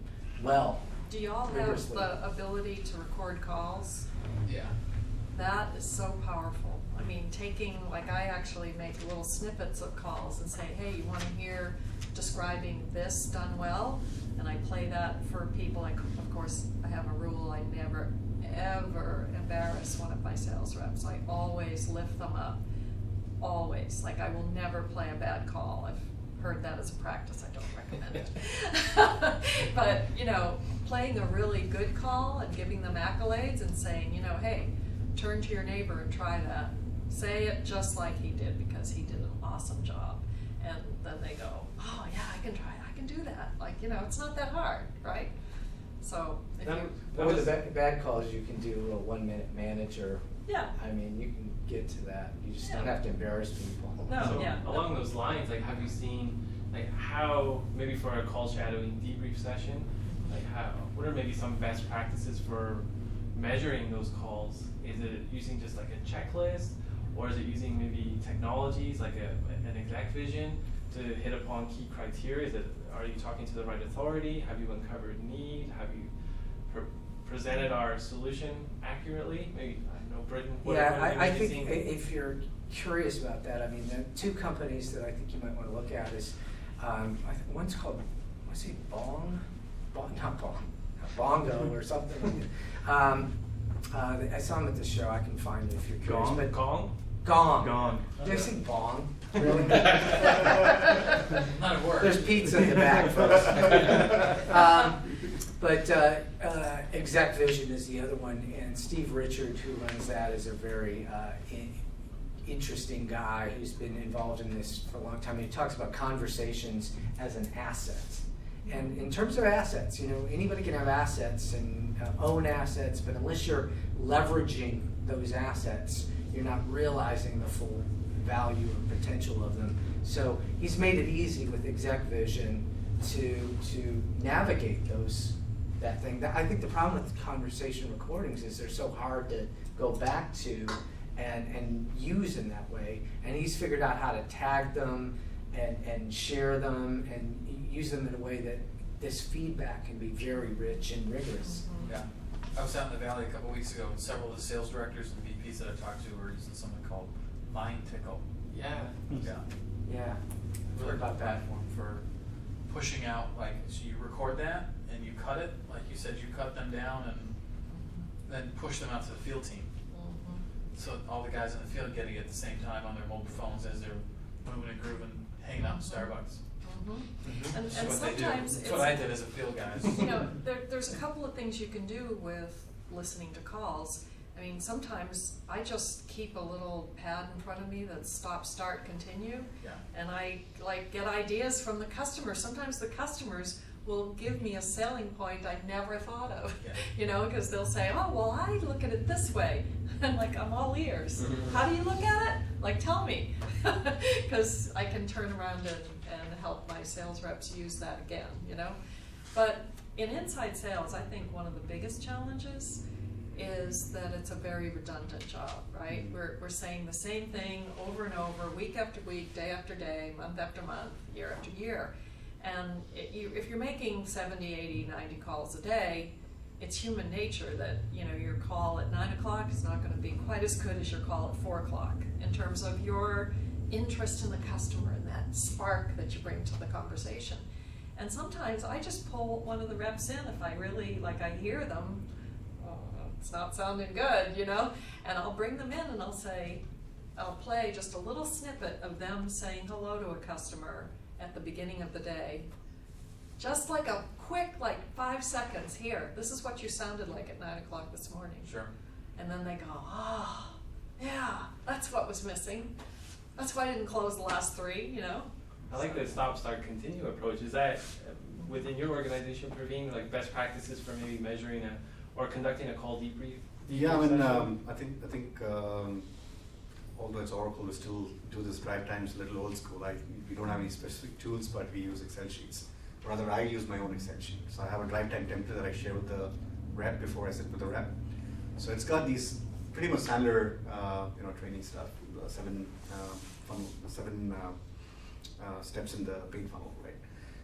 well. Do y'all have rigorously. the ability to record calls? Yeah. That is so powerful. I mean, like I actually make little snippets of calls and say, hey, you want to hear describing this done well? And I play that for people. Of course, I have a rule. I never, ever embarrass one of my sales reps. I always lift them up. Always. Like, I will never play a bad call. I've heard that as a practice. I don't recommend it. But, you know, playing a really good call and giving them accolades and saying, you know, hey, turn to your neighbor and try that. Say it just like he did because he did an awesome job. And then they go, oh yeah, I can try it. I can do that. Like, you know, it's not that hard, right? So if you... With the bad calls, you can do a 1-minute manager. Yeah. I mean, you can get to that. You just don't have to embarrass people. No, So yeah. along those lines, like, have you seen, like, how maybe for a call shadowing debrief session, like, what are maybe some best practices for measuring those calls? Is it using just like a checklist, or is it using maybe technologies like an exec vision to hit upon key criteria? Are you talking to the right authority? Have you uncovered need? Have you presented our solution accurately? Maybe, I don't know, Britton. I think if you're curious about that, I mean, the two companies that I think you might want to look at is, I think one's called, what's it, Bongo or something like that. I saw them at the show. I can find it if you're curious. Gong? But Gong? Gong. Did I say bong? Really? Not a word. There's pizza in the back, folks. But Exec Vision is the other one, and Steve Richard, who runs that, is a very interesting guy who's been involved in this for a long time. And he talks about conversations as an asset. And in terms of assets, you know, anybody can have assets and own assets, but unless you're leveraging those assets, you're not realizing the full value or potential of them. So he's made it easy with Exec Vision to navigate that thing. I think the problem with conversation recordings is they're so hard to go back to and use in that way. And he's figured out how to tag them and share them and use them in a way that this feedback can be very rich and rigorous. Yeah. I was out in the Valley a couple weeks ago, and several of the sales directors and VPs that I talked to were using something called Mind Tickle. Yeah. Yeah. Yeah. Really Heard about good that. platform for pushing out, like, so you record that and you cut it, like you said, you cut them down and then push them out to the field team. So all the guys in the field getting it at the same time on their mobile phones as they're moving and grooving, hanging out in Starbucks. And That's what they do. sometimes That's what I did as a field guy. you know, there's a couple of things you can do with listening to calls. I mean, sometimes I just keep a little pad in front of me that's stop, start, continue. Yeah. And I like get ideas from the customers. Sometimes the customers will give me a selling point I never thought of, Yeah. you know, because they'll say, oh, well, I look at it this way. And like, I'm all ears. How do you look at it? Like, tell me. Because I can turn around and help my sales reps use that again, you know. But in inside sales, I think one of the biggest challenges is that it's a very redundant job, right? We're saying the same thing over and over, week after week, day after day, month after month, year after year. And if you're making 70, 80, 90 calls a day, it's human nature that, you know, your call at 9 o'clock is not going to be quite as good as your call at 4 o'clock in terms of your interest in the customer and that spark that you bring to the conversation. And sometimes I just pull one of the reps in if I really, like, I hear them, it's not sounding good, you know, and I'll bring them in and I'll play just a little snippet of them saying hello to a customer at the beginning of the day. Just like a quick, 5 seconds, here, this is what you sounded like at 9 o'clock this morning. Sure. And then they go, oh, yeah, that's what was missing. That's why I didn't close the last 3, you know. I like the stop, start, continue approach. Is that within your organization, Pravin, like best practices for maybe measuring or conducting a call debrief? Yeah, I mean, I think although it's Oracle, we still do this drive times a little old school. We don't have any specific tools, but we use Excel sheets. Rather, I use my own Excel sheet. So I have a drive time template that I share with the rep before I sit with the rep. So it's got these pretty much standard, training stuff, 7 steps in the pain funnel, right?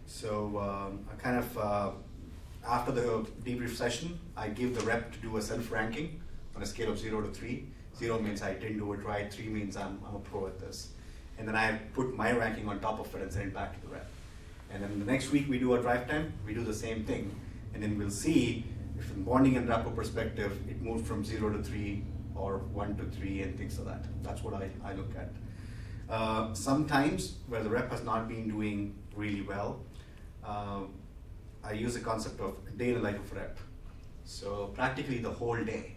So I kind of, after the debrief session, I give the rep to do a self-ranking on a scale of 0 to 3. 0 means I didn't do it right, 3 means I'm a pro at this. And then I put my ranking on top of it and send it back to the rep. And then the next week we do a drive time, we do the same thing. And then we'll see if from bonding and rapport perspective, it moved from 0 to 3 or 1 to 3 and things like that. That's what I look at. Sometimes where the rep has not been doing really well, I use the concept of day in the life of a rep. So practically the whole day,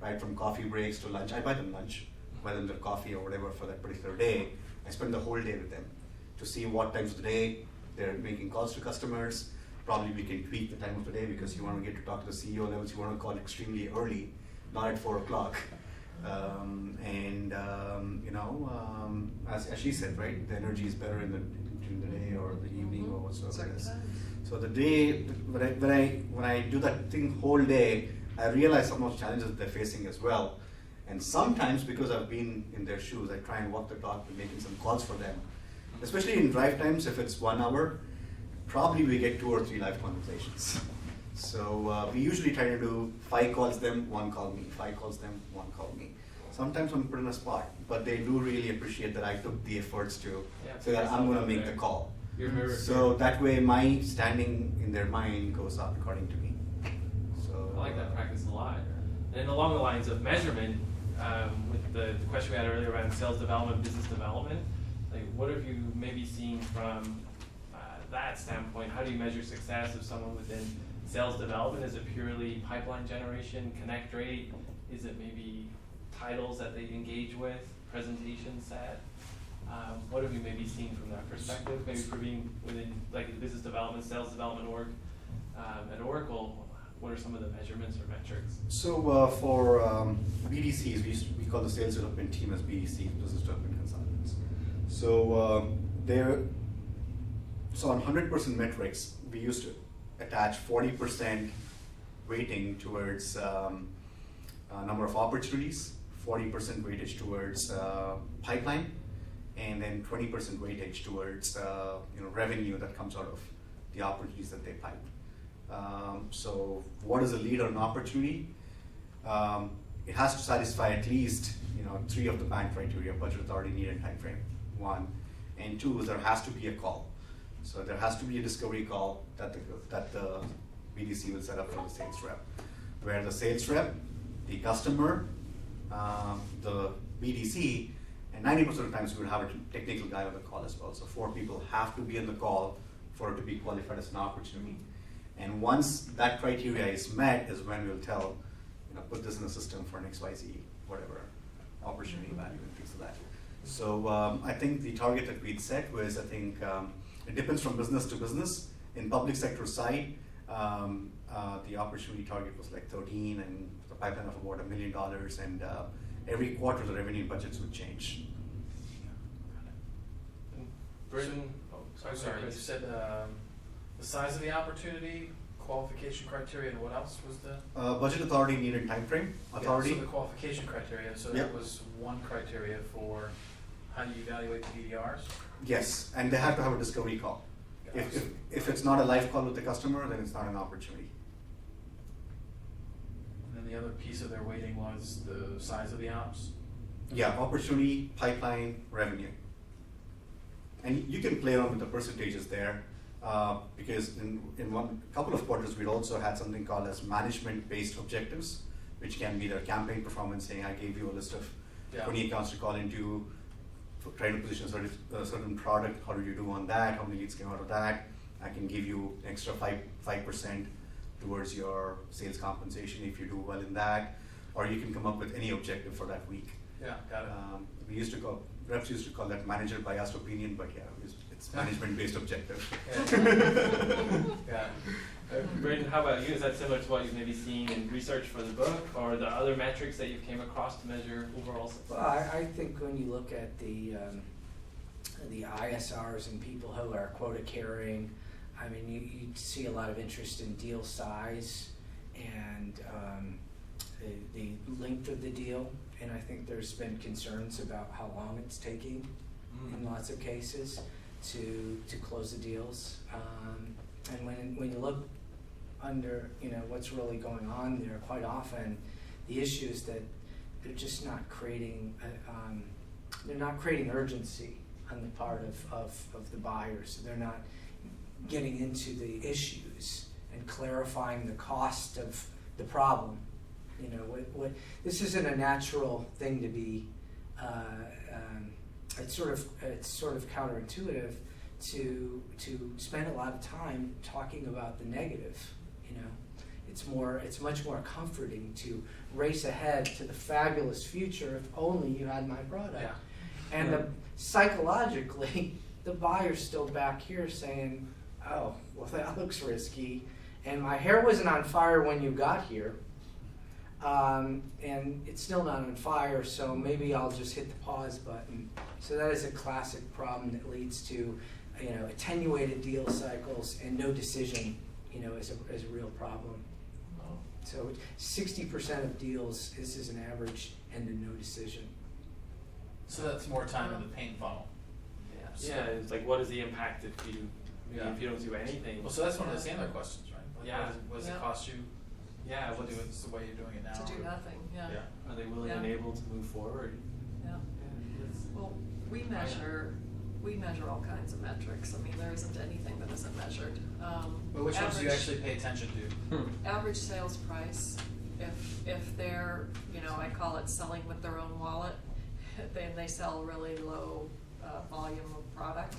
right, from coffee breaks to lunch. I buy them lunch, buy them their coffee or whatever for that particular day. I spend the whole day with them to see what times of the day they're making calls to customers. Probably we can tweak the time of the day because you want to get to talk to the CEO levels, you want to call extremely early, not at 4 o'clock. As she said, right, the energy is better during the day or the evening or whatsoever it is. So the day, when I do that thing whole day, I realize some of the challenges that they're facing as well. And sometimes, because I've been in their shoes, I try and walk the talk by making some calls for them. Especially in drive times, if it's 1 hour, probably we get 2 or 3 live conversations. So we usually try to do 5 calls them, 1 call me, 5 calls them, 1 call me. Sometimes I'm put in a spot, but they do really appreciate that I took the efforts to say that I'm going to make the call. So that way my standing in their mind goes up according to me. So I like that practice a lot. And along the lines of measurement, with the question we had earlier around sales development, business development, like what have you maybe seen from that standpoint? How do you measure success of someone within sales development? Is it purely pipeline generation, connect rate? Is it maybe titles that they engage with, presentation set? What have you maybe seen from that perspective? Maybe for being within like the business development, sales development org at Oracle, what are some of the measurements or metrics? So for BDCs, we call the sales development team as BDC, business development consultants. So so on 100% metrics, we used to attach 40% weighting towards number of opportunities, 40% weightage towards pipeline, and then 20% weightage towards revenue that comes out of the opportunities that they pipe. So what is a lead or an opportunity? It has to satisfy at least 3 of the bank criteria: budget, authority, need, and time frame. 1, and 2, there has to be a call. So there has to be a discovery call that the BDC will set up for the sales rep, where the sales rep, the customer, the BDC, and 90% of the times we would have a technical guy on the call as well. So 4 people have to be on the call for it to be qualified as an opportunity. And once that criteria is met is when we'll tell, put this in the system for an XYZ, whatever, opportunity value and things like that. So I think the target that we'd set was, it depends from business to business. In public sector side, the opportunity target was like 13 and the pipeline of about $1 million, and every quarter the revenue budgets would change. Britton, Sorry, you said the size of the opportunity, qualification criteria, and what else was the? Budget authority needed time frame authority. Yeah, so the qualification criteria, so that was one criteria for how do you evaluate the BDRs? Yes, and they have to have a discovery call. If it's not a live call with the customer, then it's not an opportunity. And then the other piece of their weighting was the size of the ops? Yeah, opportunity, pipeline, revenue. And you can play around with the percentages there, because in a couple of quarters we'd also had something called as management-based objectives, which can be their campaign performance, saying I gave you a list of 20 accounts to call into, trying to position a certain product, how did you do on that, how many leads came out of that, I can give you extra 5% towards your sales compensation if you do well in that, or you can come up with any objective for that week. Yeah, got it. Reps used to call that manager biased opinion, but it's management-based objective. Yeah. Britton, how about you? Is that similar to what you've maybe seen in research for the book, or the other metrics that you've came across to measure overall success? Well, I think when you look at the ISRs and people who are quota carrying, I mean, you see a lot of interest in deal size and the length of the deal, and I think there's been concerns about how long it's taking in lots of cases to close the deals. And when you look under, what's really going on there, quite often the issue is that they're just not creating, urgency on the part of the buyers. They're not getting into the issues and clarifying the cost of the problem. This isn't a natural thing to be. It's sort of counterintuitive to spend a lot of time talking about the negative. It's much more comforting to race ahead to the fabulous future if only you had my product. Yeah. And psychologically, the buyer's still back here saying, "Oh, well, that looks risky, and my hair wasn't on fire when you got here, and it's still not on fire, so maybe I'll just hit the pause button." So that is a classic problem that leads to, attenuated deal cycles and no decision, is a real problem. So 60% of deals, this is an average, end in no decision. So that's more time in the pain funnel. Yeah, it's like, what is the impact if you don't do anything? Well, so that's one of the standard questions, right? Like, what does it cost you? Yeah, to do it the way you're doing it now? To do nothing, yeah. Are they willing and able to move forward? Yeah. Well, we measure all kinds of metrics. I mean, there isn't anything that isn't measured. But which ones do you actually pay attention to? Average sales price. If they're, I call it selling with their own wallet, then they sell really low volume of product.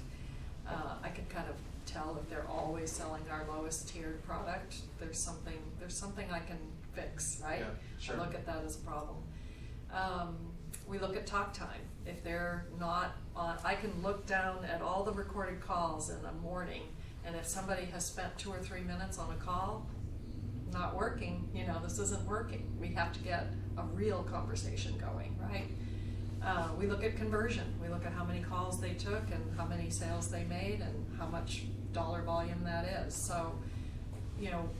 I can kind of tell if they're always selling our lowest tiered product. There's something I can fix, right? Yeah, sure. I look at that as a problem. We look at talk time. If they're not on, I can look down at all the recorded calls in the morning, and if somebody has spent 2 or 3 minutes on a call, not working, this isn't working. We have to get a real conversation going, right? We look at conversion. We look at how many calls they took and how many sales they made and how much dollar volume that is. So,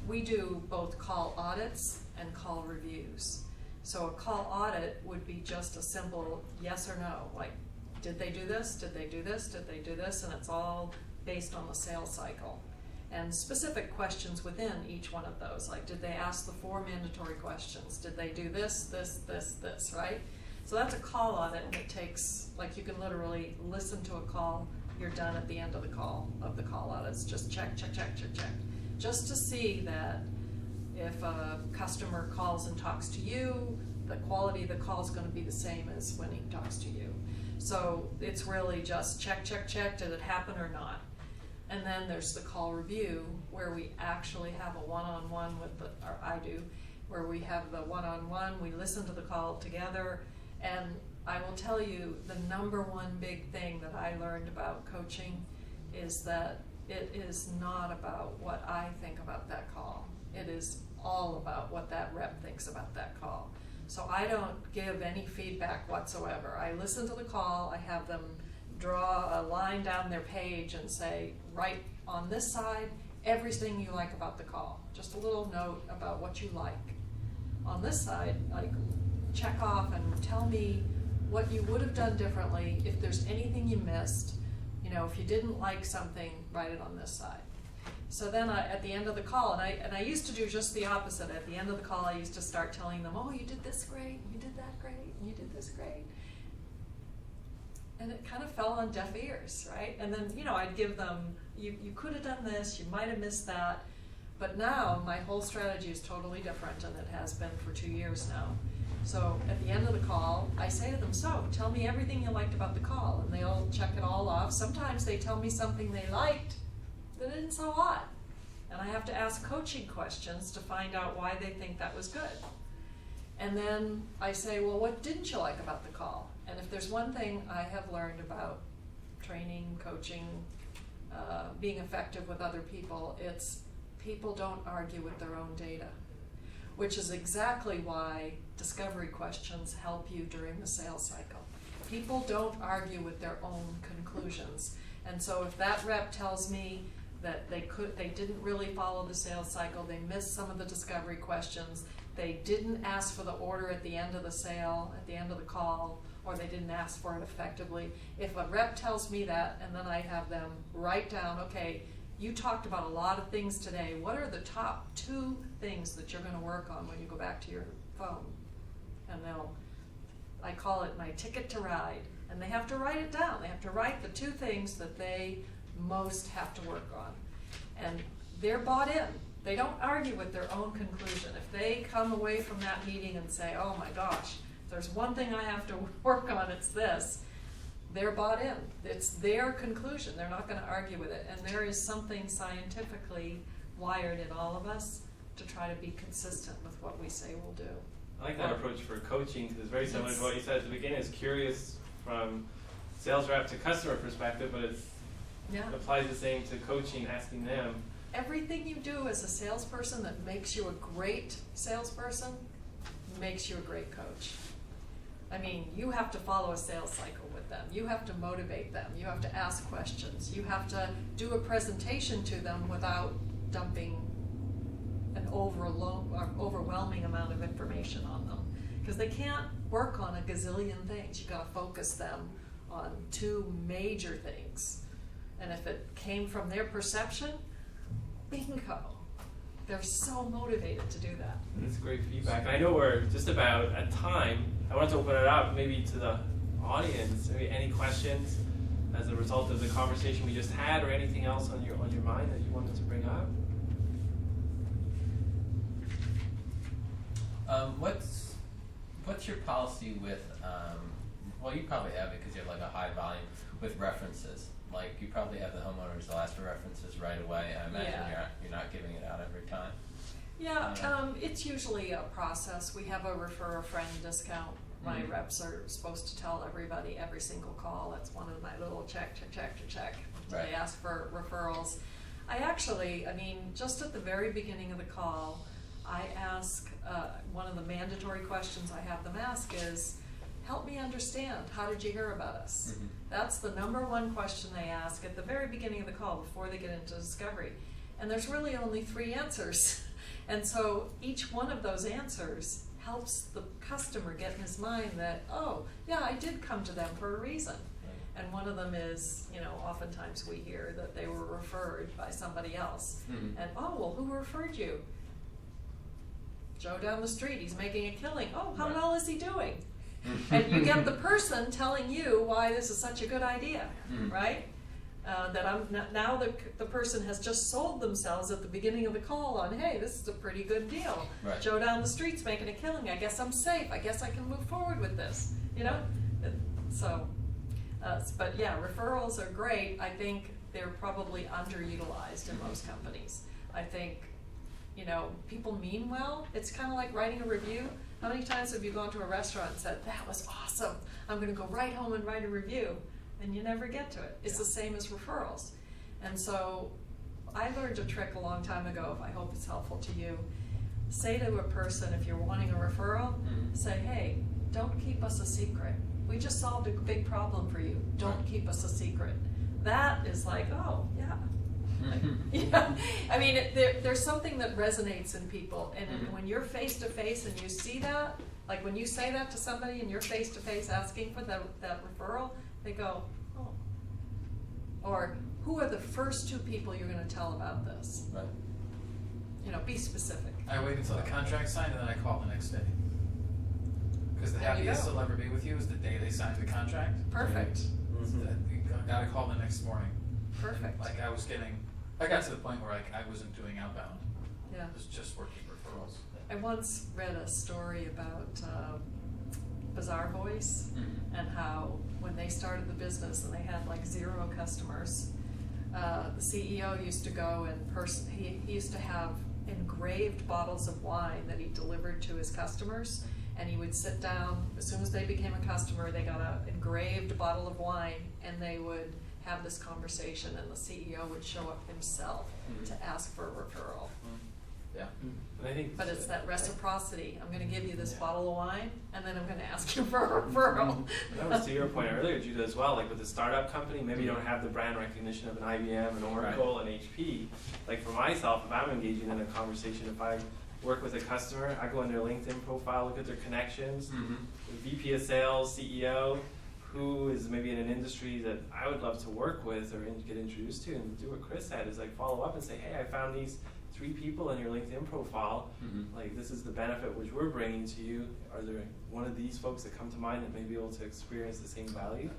we do both call audits and call reviews. So a call audit would be just a simple yes or no, like, did they do this? Did they do this? Did they do this? And it's all based on the sales cycle. And specific questions within each one of those, like, did they ask the 4 mandatory questions? Did they do this, right? So that's a call audit, and it takes, like, you can literally listen to a call, you're done at the end of the call audits. Just check. Just to see that if a customer calls and talks to you, the quality of the call is going to be the same as when he talks to you. So it's really just check, did it happen or not? And then there's the call review, where we actually have a one-on-one with or I do, where we have the one-on-one, we listen to the call together, and I will tell you the number one big thing that I learned about coaching is that it is not about what I think about that call. It is all about what that rep thinks about that call. So I don't give any feedback whatsoever. I listen to the call, I have them draw a line down their page and say, write on this side everything you like about the call. Just a little note about what you like. On this side, like, check off and tell me what you would have done differently, if there's anything you missed. You know, if you didn't like something, write it on this side. So then at the end of the call, and I used to do just the opposite. At the end of the call, I used to start telling them, oh, you did this great, you did that great, you did this great. And it kind of fell on deaf ears, right? And then, you know, I'd give them, you could have done this, you might have missed that. But now my whole strategy is totally different, and it has been for 2 years now. So at the end of the call, I say to them, so tell me everything you liked about the call, and they'll check it all off. Sometimes they tell me something they liked that isn't so hot, and I have to ask coaching questions to find out why they think that was good. And then I say, well, what didn't you like about the call? And if there's one thing I have learned about training, coaching, being effective with other people, it's people don't argue with their own data, which is exactly why discovery questions help you during the sales cycle. People don't argue with their own conclusions. And so if that rep tells me that they didn't really follow the sales cycle, they missed some of the discovery questions, they didn't ask for the order at the end of the sale, at the end of the call, or they didn't ask for it effectively. If a rep tells me that, and then I have them write down, okay, you talked about a lot of things today. What are the top 2 things that you're going to work on when you go back to your phone? And I call it my ticket to ride. And they have to write it down. They have to write the 2 things that they most have to work on. And they're bought in. They don't argue with their own conclusion. If they come away from that meeting and say, oh my gosh, if there's one thing I have to work on, it's this. They're bought in. It's their conclusion. They're not going to argue with it. And there is something scientifically wired in all of us to try to be consistent with what we say we'll do. I like that approach for coaching, because it's very similar to what you said at the beginning. It's curious from sales rep to customer perspective, but it applies the same to coaching, asking them. Everything you do as a salesperson that makes you a great salesperson makes you a great coach. I mean, you have to follow a sales cycle with them. You have to motivate them. You have to ask questions. You have to do a presentation to them without dumping an overwhelming amount of information on them. Because they can't work on a gazillion things. You've got to focus them on 2 major things. And if it came from their perception, bingo. They're so motivated to do that. That's great feedback. And I know we're just about at time. I want to open it up maybe to the audience. Maybe any questions as a result of the conversation we just had, or anything else on your mind that you wanted to bring up? What's your policy with, well, you probably have it because you have like a high volume with references. Like, you probably have the homeowners, they'll ask for references right away. I imagine you're not giving it out every time. Yeah, it's usually a process. We have a refer a friend discount. My reps are supposed to tell everybody every single call. That's one of my little check. Right. They ask for referrals. I mean, just at the very beginning of the call, I ask, one of the mandatory questions I have them ask is, help me understand, how did you hear about us? Mm-hmm. That's the number 1 question they ask at the very beginning of the call before they get into discovery. And there's really only 3 answers. And so each one of those answers helps the customer get in his mind that, oh, yeah, I did come to them for a reason. Right. And one of them is, you know, oftentimes we hear that they were referred by somebody else. Mm-hmm. And, oh, well, who referred you? Joe down the street, he's making a killing. Oh, how well is he doing? And you get the person telling you why this is such a good idea, right? Now the person has just sold themselves at the beginning of the call on, hey, this is a pretty good deal. Right. Joe down the street's making a killing. I guess I'm safe. I guess I can move forward with this. You know, so. But yeah, referrals are great. I think they're probably underutilized in most companies. I think, you know, people mean well. It's kind of like writing a review. How many times have you gone to a restaurant and said, that was awesome, I'm going to go right home and write a review? And you never get to it. It's the same as referrals. And so I learned a trick a long time ago, I hope it's helpful to you. Say to a person, if you're wanting a referral, say, hey, don't keep us a secret. We just solved a big problem for you. Don't keep us a secret. That is like, oh, yeah. Yeah. I mean, there's something that resonates in people. And when you're face to face and you see that, like when you say that to somebody and you're face to face asking for that referral, they go, oh. Or who are the first 2 people you're going to tell about this? Right. You know, be specific. I wait until the contract's signed and then I call the next day. Because the There you happiest go. they'll ever be with you is the day they signed the contract. Perfect. You gotta call the next morning. Perfect. Like I got to the point where like I wasn't doing outbound. Yeah. I was just working referrals. I once read a story about Bazaar Voice and how when they started the business and they had like 0 customers, the CEO used to go and he used to have engraved bottles of wine that he delivered to his customers, and he would sit down as soon as they became a customer. They got an engraved bottle of wine and they would have this conversation, and the CEO would show up himself to ask for a referral. Yeah. And I think But it's that reciprocity. I'm going to give you this bottle of wine, and then I'm going to ask you for a referral. That was to your point earlier, Judah, as well. Like with a startup company, maybe you don't have the brand recognition of an IBM, an Oracle, an HP. Like for myself, if I'm engaging in a conversation, if I work with a customer, I go on their LinkedIn profile, look at their connections, VP of sales, CEO, who is maybe in an industry that I would love to work with or get introduced to, and do what Chris said, is like follow up and say, hey, I found these 3 people in your LinkedIn profile. Like this is the benefit which we're bringing to you. Are there one of these folks that come to mind that may be able to experience the same value?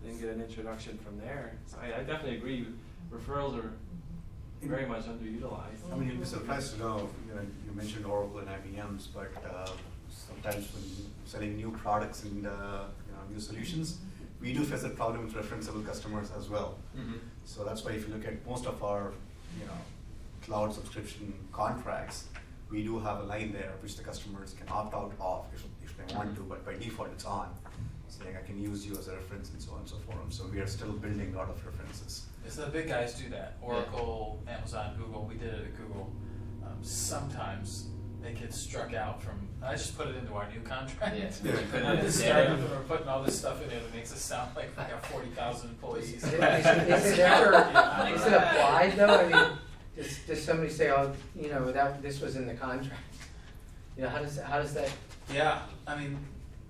Then get an introduction from there. So I definitely agree. Referrals are very much underutilized. I mean, you'd be surprised to know, you mentioned Oracle and IBMs, but sometimes when selling new products and new solutions, we do face that problem with referenceable customers as well. So that's why if you look at most of our cloud subscription contracts, we do have a line there which the customers can opt out of if they want to, but by default it's on. Saying I can use you as a reference and so on and so forth. So we are still building a lot of references. So the big guys do that. Oracle, Amazon, Google. We did it at Google. Sometimes they get struck out from. I just put it into our new contract. I'm just starting and we're putting all this stuff in it. It makes it sound like we got 40,000 employees. Is it applied though? I mean, does somebody say, oh, this was in the contract? How does that? Yeah, I mean,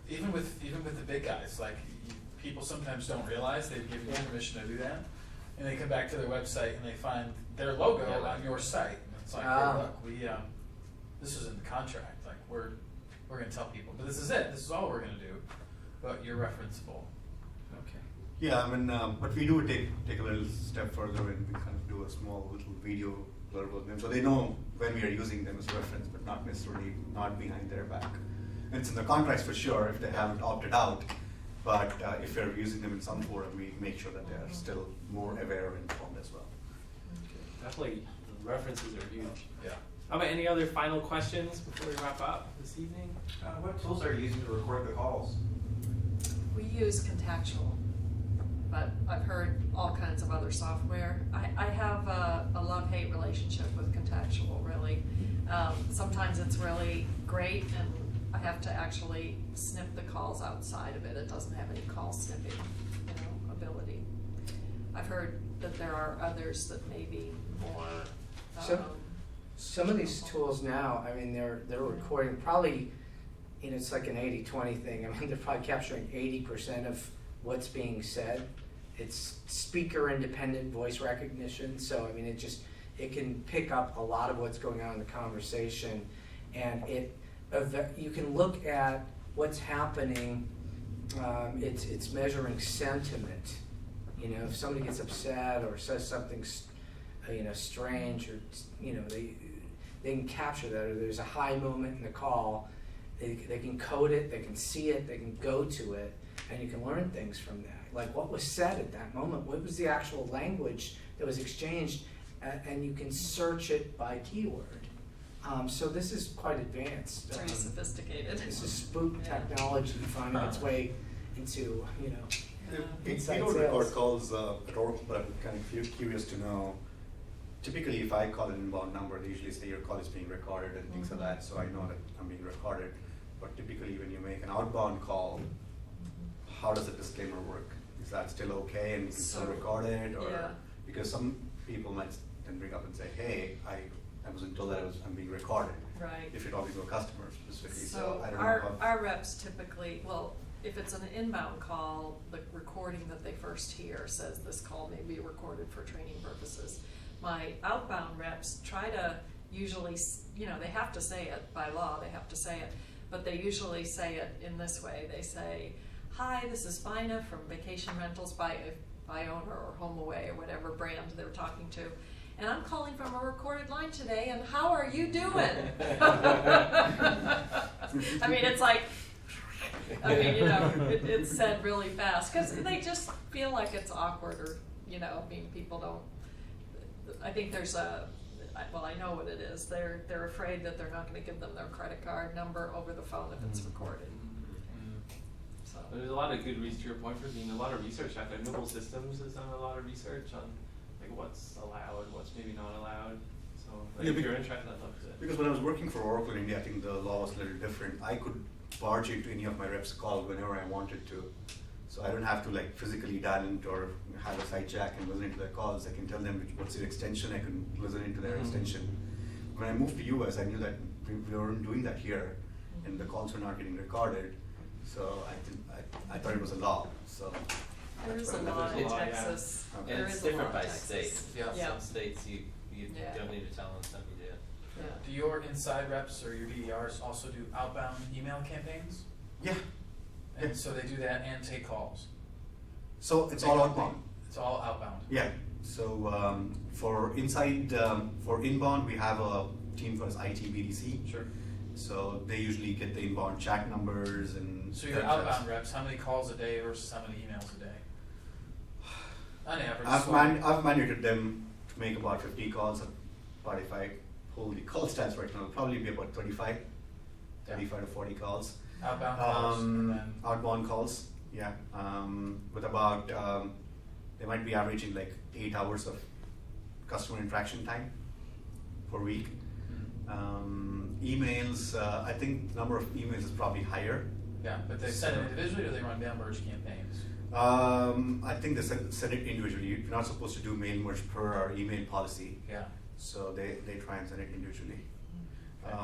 even with the big guys, like people sometimes don't realize they've given you permission to do that, and they come back to their website and they find their logo on your site. And it's like, hey, look, this was in the contract. Like we're going to tell people, but this is it. This is all we're going to do. But you're referenceable. Okay. Yeah, I mean, but we do take a little step further and we kind of do a small little video blurb of them, so they know when we are using them as a reference, but not necessarily not behind their back. And it's in the contracts for sure if they haven't opted out, but if we're using them in some forum, we make sure that they are still more aware and informed as well. Definitely, references are huge. Yeah. How about any other final questions before we wrap up this evening? What tools are you using to record the calls? We use Contactual, but I've heard all kinds of other software. I have a love-hate relationship with Contactual, really. Sometimes it's really great, and I have to actually snip the calls outside of it. It doesn't have any call snipping, ability. I've heard that there are others that may be more. Some of these tools now, I mean, they're recording probably, it's like an 80-20 thing. I mean, they're probably capturing 80% of what's being said. It's speaker independent voice recognition, so I mean, it can pick up a lot of what's going on in the conversation, and you can look at what's happening. It's measuring sentiment You know, if somebody gets upset or says something, strange, or they can capture that, or there's a high moment in the call, they can code it, they can see it, they can go to it, and you can learn things from that. Like what was said at that moment, what was the actual language that was exchanged, and you can search it by keyword. So this is quite advanced. It's very sophisticated. This is spook technology finding its way into, We inside don't sales. record calls at Oracle, but I'm kind of curious to know. Typically, if I call an inbound number, they usually say your call is being recorded and things like that, so I know that I'm being recorded. But typically, when you make an outbound call, how does the disclaimer work? Is that still okay and you can still record it? Or Yeah. because some people might then bring up and say, hey, I wasn't told that I'm being recorded. Right. If you're talking to a customer specifically, So I don't know how. our reps typically, well, if it's an inbound call, the recording that they first hear says this call may be recorded for training purposes. My outbound reps try to usually, they have to say it by law, they have to say it, but they usually say it in this way. They say, hi, this is Bina from Vacation Rentals by owner or HomeAway or whatever brand they're talking to. And I'm calling from a recorded line today, and how are you doing? I mean, it's like, it's said really fast, because they just feel like it's awkward, or, people don't, I think there's I know what it is. They're afraid that they're not gonna give them their credit card number over the phone if it's recorded. So. There's a lot of good research, to your point, Pravin, a lot of research out there. Noble Systems has done a lot of research on what's allowed, what's maybe not allowed. So if you're interested, I'd love to. Because when I was working for Oracle in India, I think the law was a little different. I could barge into any of my reps' calls whenever I wanted to. So I don't have to physically dial into or have a side jack and listen into their calls. I can tell them what's their extension, I can listen into their extension. When I moved to US, I knew that we weren't doing that here, and the calls were not getting recorded. So I thought it was a law. So There is a that's law there's in a law, yeah. Texas. Okay. And There it's is a law different in by Texas. state. Yeah. Some states you Yeah. don't need to tell them, some you do. Yeah. Do your inside reps or your BDRs also do outbound email campaigns? yeah. And Yeah. so they do that and take calls? So it's They all don't- outbound. It's all outbound? Yeah. So for inbound, we have a team called IT BDC. Sure. So they usually get the inbound chat numbers and. So your outbound reps, how many calls a day versus how many emails a day? On average. I've managed them to make about 50 calls, but if I pull the call stats right now, it'll probably be about 35 to 40 calls. Outbound calls and then. Outbound calls, yeah. With about, they might be averaging 8 hours of customer interaction time per week. Emails, I think the number of emails is probably higher. Yeah, but they send it individually or they run mail merge campaigns? I think they send it individually. You're not supposed to do mail merge per our email policy. Yeah. So they try and send it individually.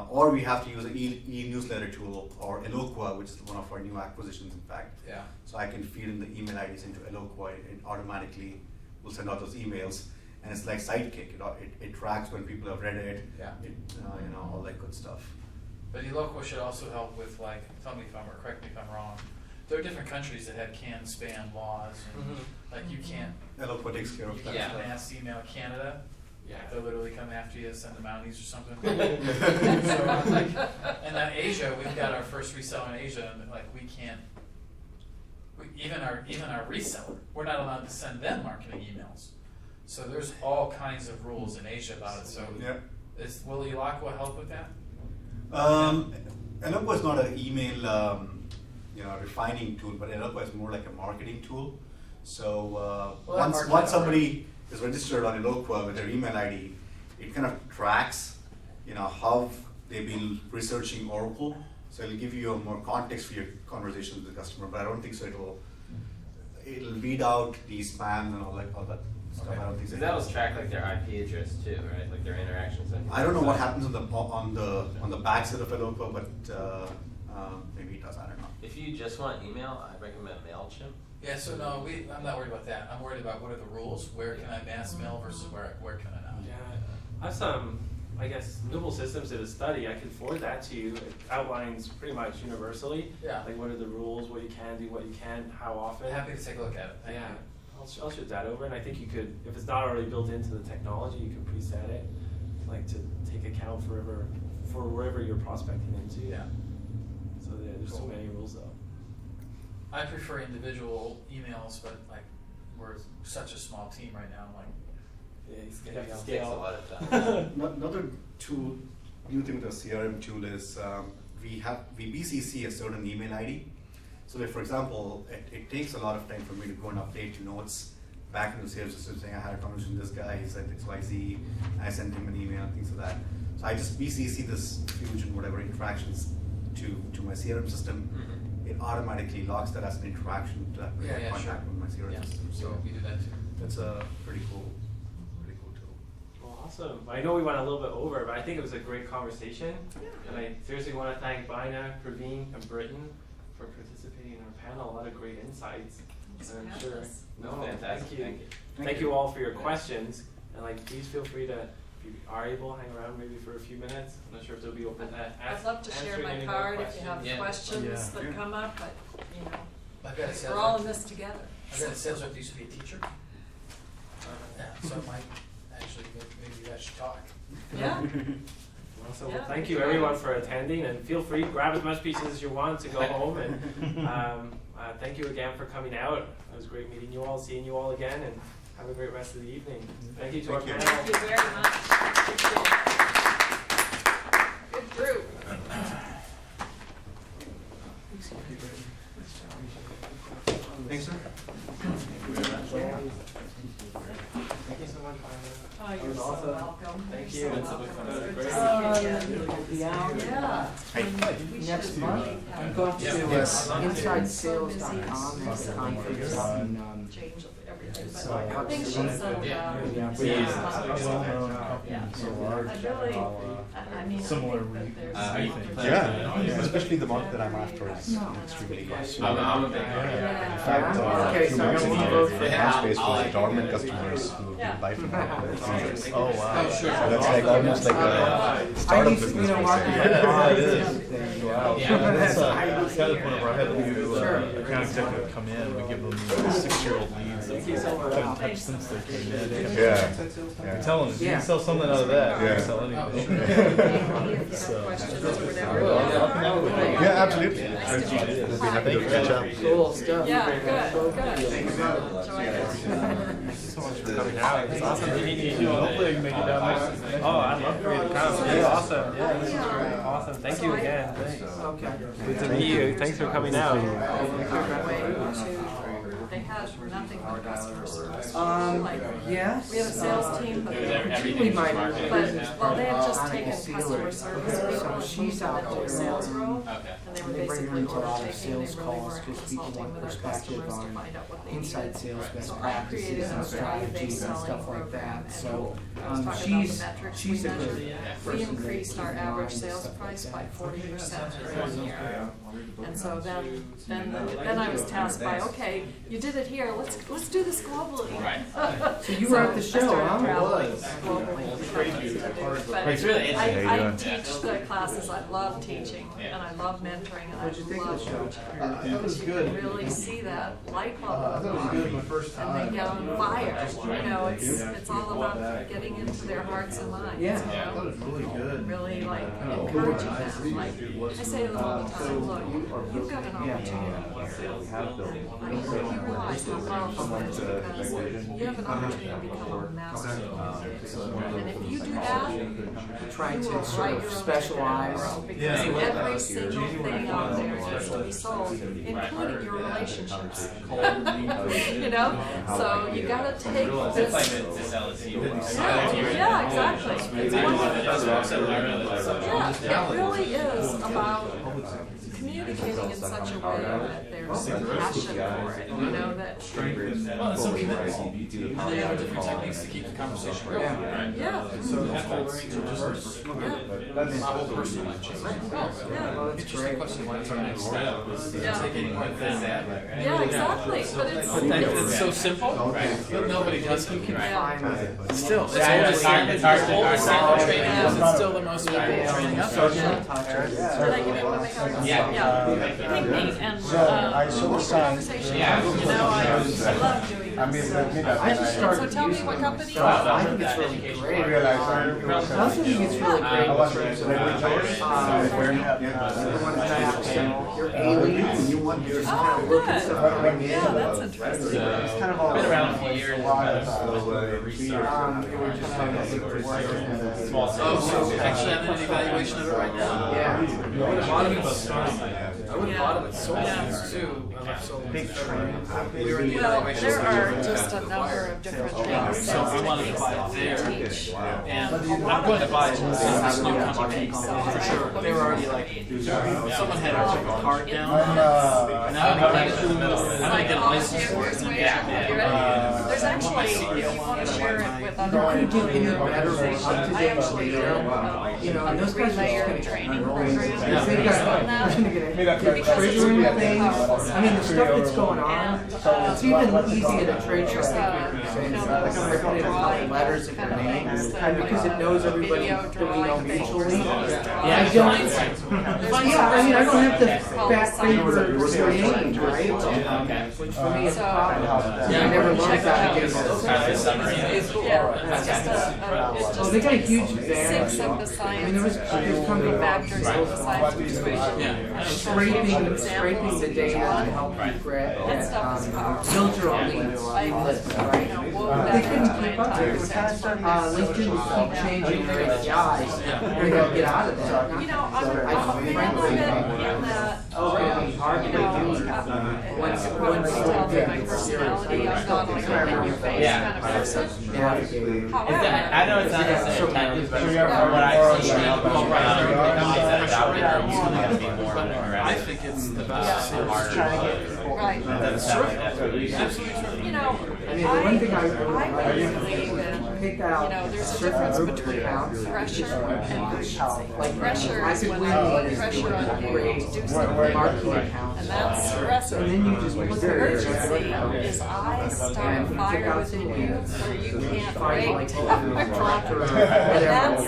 Or we have to use an e-newsletter tool or Eloqua, which is one of our new acquisitions, in fact. Yeah. So I can feed in the email IDs into Eloqua, and it automatically will send out those emails. And it's like Sidekick. It tracks when people have read it. Yeah. All that good stuff. But Eloqua should also help with tell me if I'm, or correct me if I'm wrong. There are different countries that have canned spam laws, and you can't Eloqua takes care of that Yeah. stuff. mass email Canada. Yeah. They'll literally come after you, send the Mounties or something. So and then Asia, we've got our first reseller in Asia, and we can't. Even our reseller, we're not allowed to send them marketing emails. So there's all kinds of rules in Asia about it. So Yeah. will Eloqua help with that? Eloqua is not an email refining tool, but Eloqua is more like a marketing tool. So once somebody is registered on Eloqua with their email ID, it kind of tracks, how they've been researching Oracle. So it'll give you a more context for your conversations with the customer. But I don't think so. It'll weed out the spam and all that stuff. Okay. I don't think so. So that was track their IP address too, right? Like their interactions. I don't know what happens on the back side of Eloqua, but maybe it does. I don't know. If you just want email, I recommend MailChimp. Yeah, so no, I'm not worried about that. I'm worried about what are the rules, where can I mass mail versus where can I not? Yeah, I guess Noble Systems did a study. I can forward that to you. It outlines pretty much universally. Yeah. What are the rules? What you can do, what you can't, how often. Happy to take a look at it. Thank Yeah. you. I'll shoot that over, and I think you could, if it's not already built into the technology, you can preset it, like to take account for wherever you're prospecting into. Yeah. So there's so many rules though. I prefer individual emails, but like we're such a small team right now. Like, Yeah, You have to scale. A lot of time. Another tool, new thing with the CRM tool is we BCC a certain email ID. So that, for example, it takes a lot of time for me to go and update notes back in the sales system saying I had a conversation with this guy, he said XYZ, I sent him an email, things like that. So I just BCC this Fusion, whatever interactions to my CRM system. Mhm. It automatically logs that as an interaction to that Yeah, contact sure. with my CRM yeah, system. So we do that too. that's a pretty cool tool. Well, awesome. I know we went a little bit over, but I think it was a great conversation. And I seriously want to thank Bina, Pravin, and Britton for participating in our panel. A lot of great insights. Thanks And for I'm having sure. us. No, Fantastic. thank you. Thank you. Thank you all for your questions. And like, please feel free to, if you are able, hang around maybe for a few minutes. I'm not sure if they'll be open to I'd love to share answering my any more card if you have questions. Yeah. questions Yeah. that come up, but, you know, I've got a sales we're all rep. in this together. I've got a sales rep that used to be a teacher. Yeah, so it might actually maybe you guys should talk. Yeah. Awesome. Yeah. Well, thank you everyone for attending, and feel free to grab as much pieces as you want to go home. And thank you again for coming out. It was great meeting you all, seeing you all again, and have a great rest of the evening. Thank you to our Thank you. panel. Thank you very much. Appreciate it. Good group. Thanks, sir. Thank you so much, Bina. Oh, That you're was so awesome. welcome. Thank You're you. so It's welcome. been It's good great. to see you again. You'll be out Yeah. next month. I'm going to Yes. InsideSales.com as a conference on Change everything, So, but I think she's so Yeah. I mean, Similar I think that there's are you some planning opportunity. on it? especially the month that I'm after is No. extremely good. I'm a big Yeah. In fact, Okay, a few so months I'm ago, gonna vote for Couchbase I'll- was dormant customers who Yeah. did life in Couchbase. Oh, wow. So that's like almost like a I startup used to be business. a marketer. Yeah, it is. Wow. Yeah. That's kind of whenever I had a new Sure. account executive come in, we give them 6-year-old leads that they haven't touched since they came in. Yeah. I'm telling them, if you Yeah. can sell something out of that, you Yeah. can sell Oh, anything. If you have So- questions or whatever. Yeah, absolutely. Nice to meet you. We'll be happy to catch up. Cool stuff. Yeah, good, good. Enjoy it. So much for coming out. It's awesome meeting you. Hopefully I can make it down next. Oh, I'd love for you to come. This is awesome. Yeah, this is great. Awesome. Thank you again. Thanks. Okay. Good to meet you. Thanks for coming out. They have nothing but customer service. Yes. We have a sales team, but, Everything is marketed. well, they have just taken Sealer. customer service people So and she's moved them out into a there. sales role. Okay. And they were They bring her basically into a order lot of taking, sales they really calls weren't because people consulting want with our perspective customers to on find out what they inside needed. sales best So I practices created and a value-based strategies and selling stuff like program, that. and So I was talking about the metrics we she's a measured. good We person to increased keep our in average mind and sales stuff like price by that. 40% in 1 year. And so then I was tasked by, okay, you did it here, let's do this globally. Right. So you were at the show, I started huh? traveling Was. globally. But It's really interesting. I How you doing? teach the classes, I love teaching, Yeah. and I love mentoring, and I What'd you think of love the show? coaching. It was You good. can really see that light bulb I thought it was good my and first they time. get on fire, you know, it's all about getting into their hearts and minds, you Yeah. I thought know? it was really good. Really like encouraging them, like, I say to them all the time, look, you've got an opportunity here. Like, you realize how powerful it is because you have an opportunity to become a master. And if you do that, Trying you to will sort write of your own specialize. book because Yeah. every single thing out there needs to be sold, including your relationships. You know, so you gotta take It's like this. this LSU. Yeah, exactly. It's wonderful. Yeah, it really is about communicating in such a way that there's passion for it, you know, that, Well, and some people, they have different techniques to keep the conversation going. Right? yeah. My whole personal life changed. Yeah. Oh, that's Interesting great. question. What's our next step? Yeah. Taking what this Yeah, exactly, but It's so simple, but nobody does it. yeah. Still, it's Yeah, it's hard to all the same hard. training is, it's still the most valuable training out there. Did I give you one make Yeah. Yeah. Ping me and, I saw the sign. conversation, you Yeah. know, I love doing I mean, with me, I just So started tell me using what it company myself. you're I with. think it's really I great. realized I also think it's really great in terms of everyone has your A-leads and you want to just kind Oh, of look at good. stuff coming in. Yeah, that's interesting. It's kind of all Been around a few years. it would just kind of Small Oh, so actually I'm in an evaluation of it right now. yeah. I would have bought them at I would have bought them at Soul Yeah. Foods too. I love Soul Big Foods. trend. We were in the Well, evaluation. there are stage. just a number of different things So I wanted to buy it there, and I'm going to buy it in this new company. For sure. They were already like, someone had a card down. And now I'm gonna get a license for it. There's actually, if you want to share it with other Couldn't people get in any your better organization, I up-to-date actually do data. You know, and those guys are just three-layer gonna training Because program they got, based on that. they're Because it's triggering really things. powerful. I mean, the stuff that's going on, And, it's even easy at a trade show. there's Like, you know, I'm gonna put in a couple letters of your kind of name, things that, and because it knows everybody video that we know drawing things, mutually. yeah, I don't, yeah, I mean, I don't have to fat finger your name, right? Which for me is a problem. I never learned that again. Yeah, it's just it's Oh, they got a huge syncs advantage. of the science. I mean, there was the factors of the science persuasion. Yeah. Scraping the data to help you grab, That stuff is powerful. filter on leads. I, you know, wove They that couldn't into my keep up entire with sales it. program. LinkedIn would keep changing their APIs. They gotta get out of that. You know, I'm I a bit frankly, in that, it's gonna be hard to you know, do. once you tell me my personality, I'm not like an in-your-face kind of person. I know it's not necessarily technical, but from what I see, companies that are out there are usually going to be more aggressive. I think it's the best sales strategy. Right. That's true. You know, I mean, the one thing I really believe in, pick out. you know, there's a difference between pressure and urgency. Like pressure is when I put pressure on you to do something, and that's aggressive. And then you just look at Urgency is I start a fire within you where you can't wait. And that's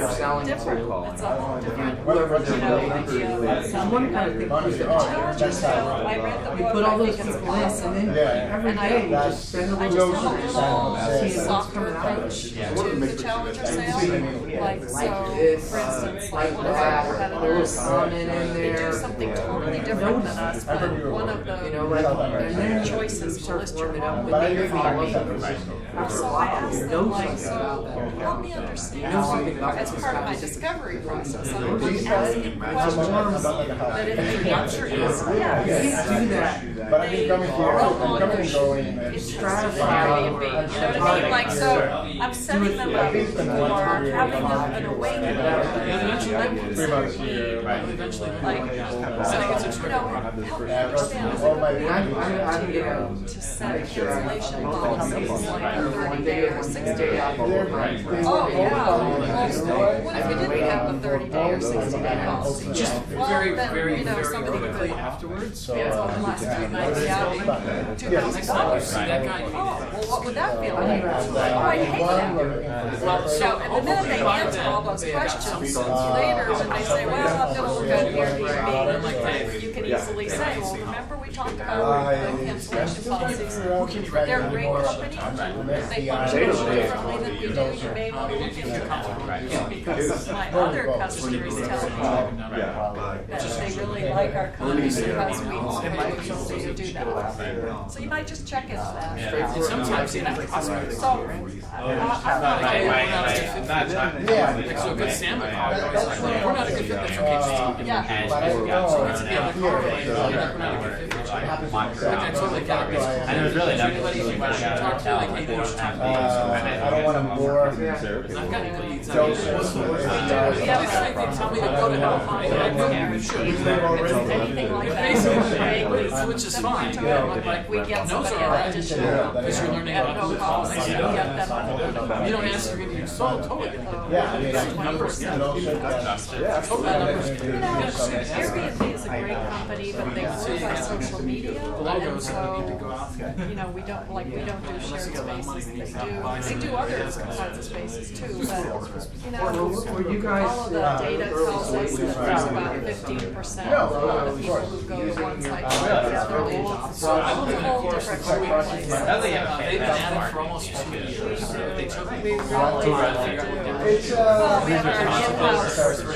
different. It's a whole different, whoever you they're know, related idea. to. I'm one kind of thing. Challenges, though, I read the You book, put all I those think it's people in, awesome. and then every And day you just spend a I little just have a little seeing what's softer coming out. approach to the challenger sale. Like, so, This, for instance, like like one of our that, a little competitors, comment in they do there. something totally different than us, but one of You know, like, and their then choices start will list your warming up home with with your your feelings. After So a I while, asked you them, know like, something so about that. help me You know understand, something about as this part of my guy. discovery process, I'm What did you asking questions that if the answer is You yes, can't do that. But I've been coming here, I'm coming and going. it's stratifying, you know what I mean? Like, so I'm setting them up for having an awakening. Pretty much here. Eventually, Like, I think it's so, you know, help me understand as a All my good I'm, leader you know, to set cancellation policies like 30 day or 60 day. Oh, yeah. Well, what if we didn't have a 30 day or 60 day policy? just Well, very, then, very, you know, very somebody quickly could, afterwards. it's on the last 3 nights, yeah, Next time you $2,000. see that guy, Oh, well, what would that feel like? Oh, I hate that. well, So, and the minute they answer all those questions later, when they say, well, I'm gonna look at Airbnb, you can easily say, well, remember we talked about the cancellation policies? They're a great company, they function differently than we do, you may want to look into them. Because my other customers tell me that they really like our company because we offer the ability to do that. So you might just check into that. and sometimes even prospects. So, I'm not Like, so a good salmon hog, I was like, well, we're not a good fit, that's okay, just keep it. Yeah. But I don't know. So let's be on the car, like, we're not a good fit. Like, I totally get it. And there's really nothing Anybody you you can want to talk to, like, hey, there's time. I don't want to bore. I've gotten good leads. Don't say They tell me to go to Alpine, and I know you should. anything like that. Which is fine. Like, we get somebody an additional, Because you're learning at about no cost, we get them. You don't ask for anything, so totally get it. Yeah, Numbers, yeah. Totally numbers. Airbnb is a great company, but they work by social media. The logos And that need to go out. you know, we don't do shared spaces, they do other kinds of spaces too, but, you know, Were you guys, all of the data tells us that there's about 15% of the people who go to one site to the other. So the whole different it's like ways. project They've management. been at it for almost 2 years. They took me We really to have figure out to what do. they're It's Well, we have our responsible.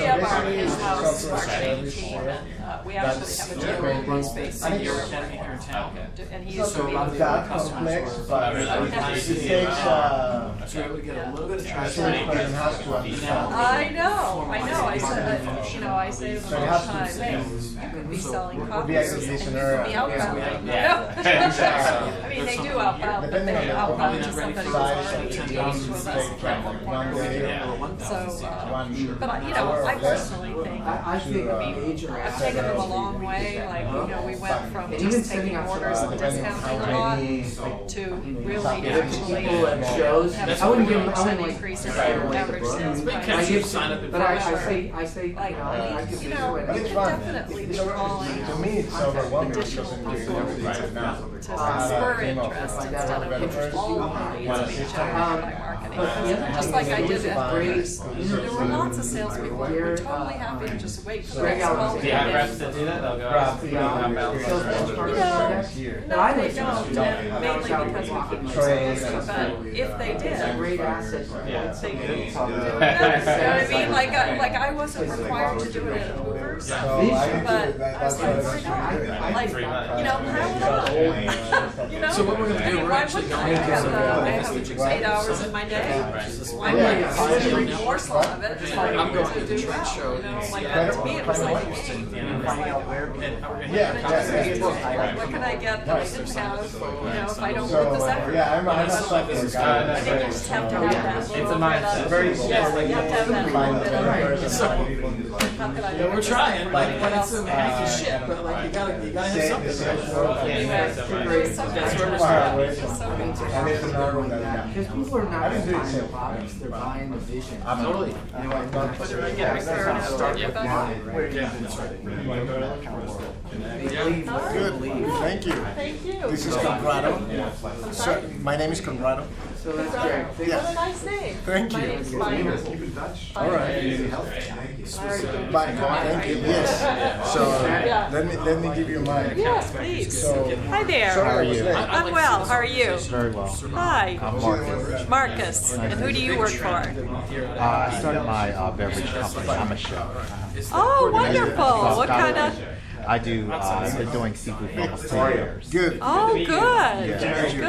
in-house So marketing basically, team, and we that's actually have a deal who runs based I in think Your Europe. academy here in town. And he It's used to be not the that customer. complex, but it takes, So I would get a little bit of the traction. salesperson has to understand. I know. I said, I say to So them it all has the to time, be hey, sales. you could be selling Be a copies good and you listener. could be outbound. Yeah. I mean, they do outbound, but Depending on they the outbound to size somebody who's of already the engaged with us take from like one one corner day, to so, but I hour personally think, I think major I've taken them a long way, like, we went from And even just sending taking out orders and depending on discounting how a lot many to really people actually at shows. have I wouldn't give them, I 40% wouldn't like. increase in sign their away the average book. sales But price. can I you give, sign up in but I February? say, Like, I give you this know, away. But you it's could fun. definitely be calling To me, it's overwhelming because additional I'm doing people everything right now. to I have spur a team of interest like instead of developers, all of the leads one being assistant. generated by marketing. But the other Just thing like is I did it's at great. Grace. There were lots of salespeople who were totally happy to just wait for the Greg next call Allen. to Do you have come reps in. that do that? They'll go. Grab the Sales benchmark next for year. No, they don't, and mainly because we couldn't Train sell, but if they It's a did, great asset. Yeah. they could. Yeah. You know what I mean? Like I wasn't required to do it at Hoovers, So I need but to, I was that's like, what why not? I Like, Free money. you know, pile it on. You know? So what we're gonna do, I mean, we're why actually wouldn't I? going I to have 8 hours in my day. Why Yeah, not yeah. use every morsel of it to I'm going to do the trade well, show. you know? Like, Yeah. to me, it was like, Finding out where. Yeah. what can I get that I didn't have, if I don't put this So, effort? yeah, I'm a software I think guy. you just have to have that little It's a bit mindset. of, Very yeah, you have to have that little find bit the of, person, people. how could I do Yeah, we're it? trying, Like, what else? it's a hacky shit, but like you gotta have Say- something. say- Anyway, it was so good. That's where we're far away It was from so I good. need to know that. Because people are I not didn't do it buying the so. products, they're buying the vision. I'm Totally. You know, I'm not. What did I get? Fair enough. Start Yeah, with but- Good, thank you. Thank you. This is Conrado. So, my name is Conrado. So that's great. Yeah. What a nice name. Thank My you. name's Bina. All right. Bye. Thank you. Yes. So Yeah. let me give you mine. Yes, please. So, Hi there. sorry, I was late. I'm well. How are you? Very well. Hi. Marcus. Marcus. And who do you work for? I started my beverage company. I'm a chef. Oh, wonderful. What kind of? I do. I've been doing seafood for almost 10 years. Good. Oh, good. Yeah. Good.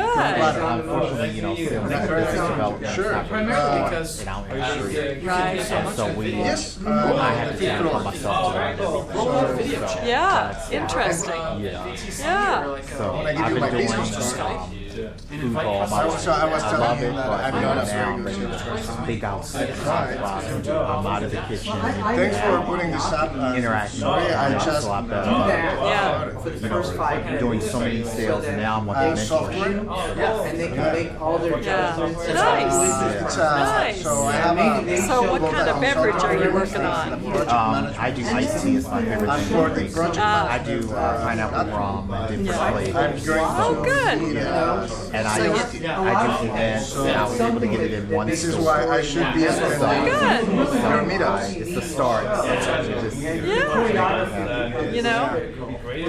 Unfortunately, still business development. Sure, primarily because in our industry. Right. And so we, Yes. I had to take it upon myself to learn everything. So, Yeah. Interesting. yeah. Yeah. So When I give I've you been my doing business food for all my life. So I was I telling love you it, that but I'm not a now very good salesperson. big outside. I'm out of the kitchen. Thanks for putting this up. Interaction. Sorry, I It's just a lot better. Yeah. For the first 5 minutes. Doing so many sales, and now I'm with the software. mentorship. And they can make all their Yeah. judgments. Nice. It's, Nice. So I have a. So what kind of beverage are you working on? I do iced tea. It's my favorite I'm for the drink. project Ah. I do pineapple rum, different Yeah. flavors. I'm going to. Oh, good. And I do events, and I was able to get it in one This is store. why I should be attending Good. your meetups. It's the start. Yeah. You know,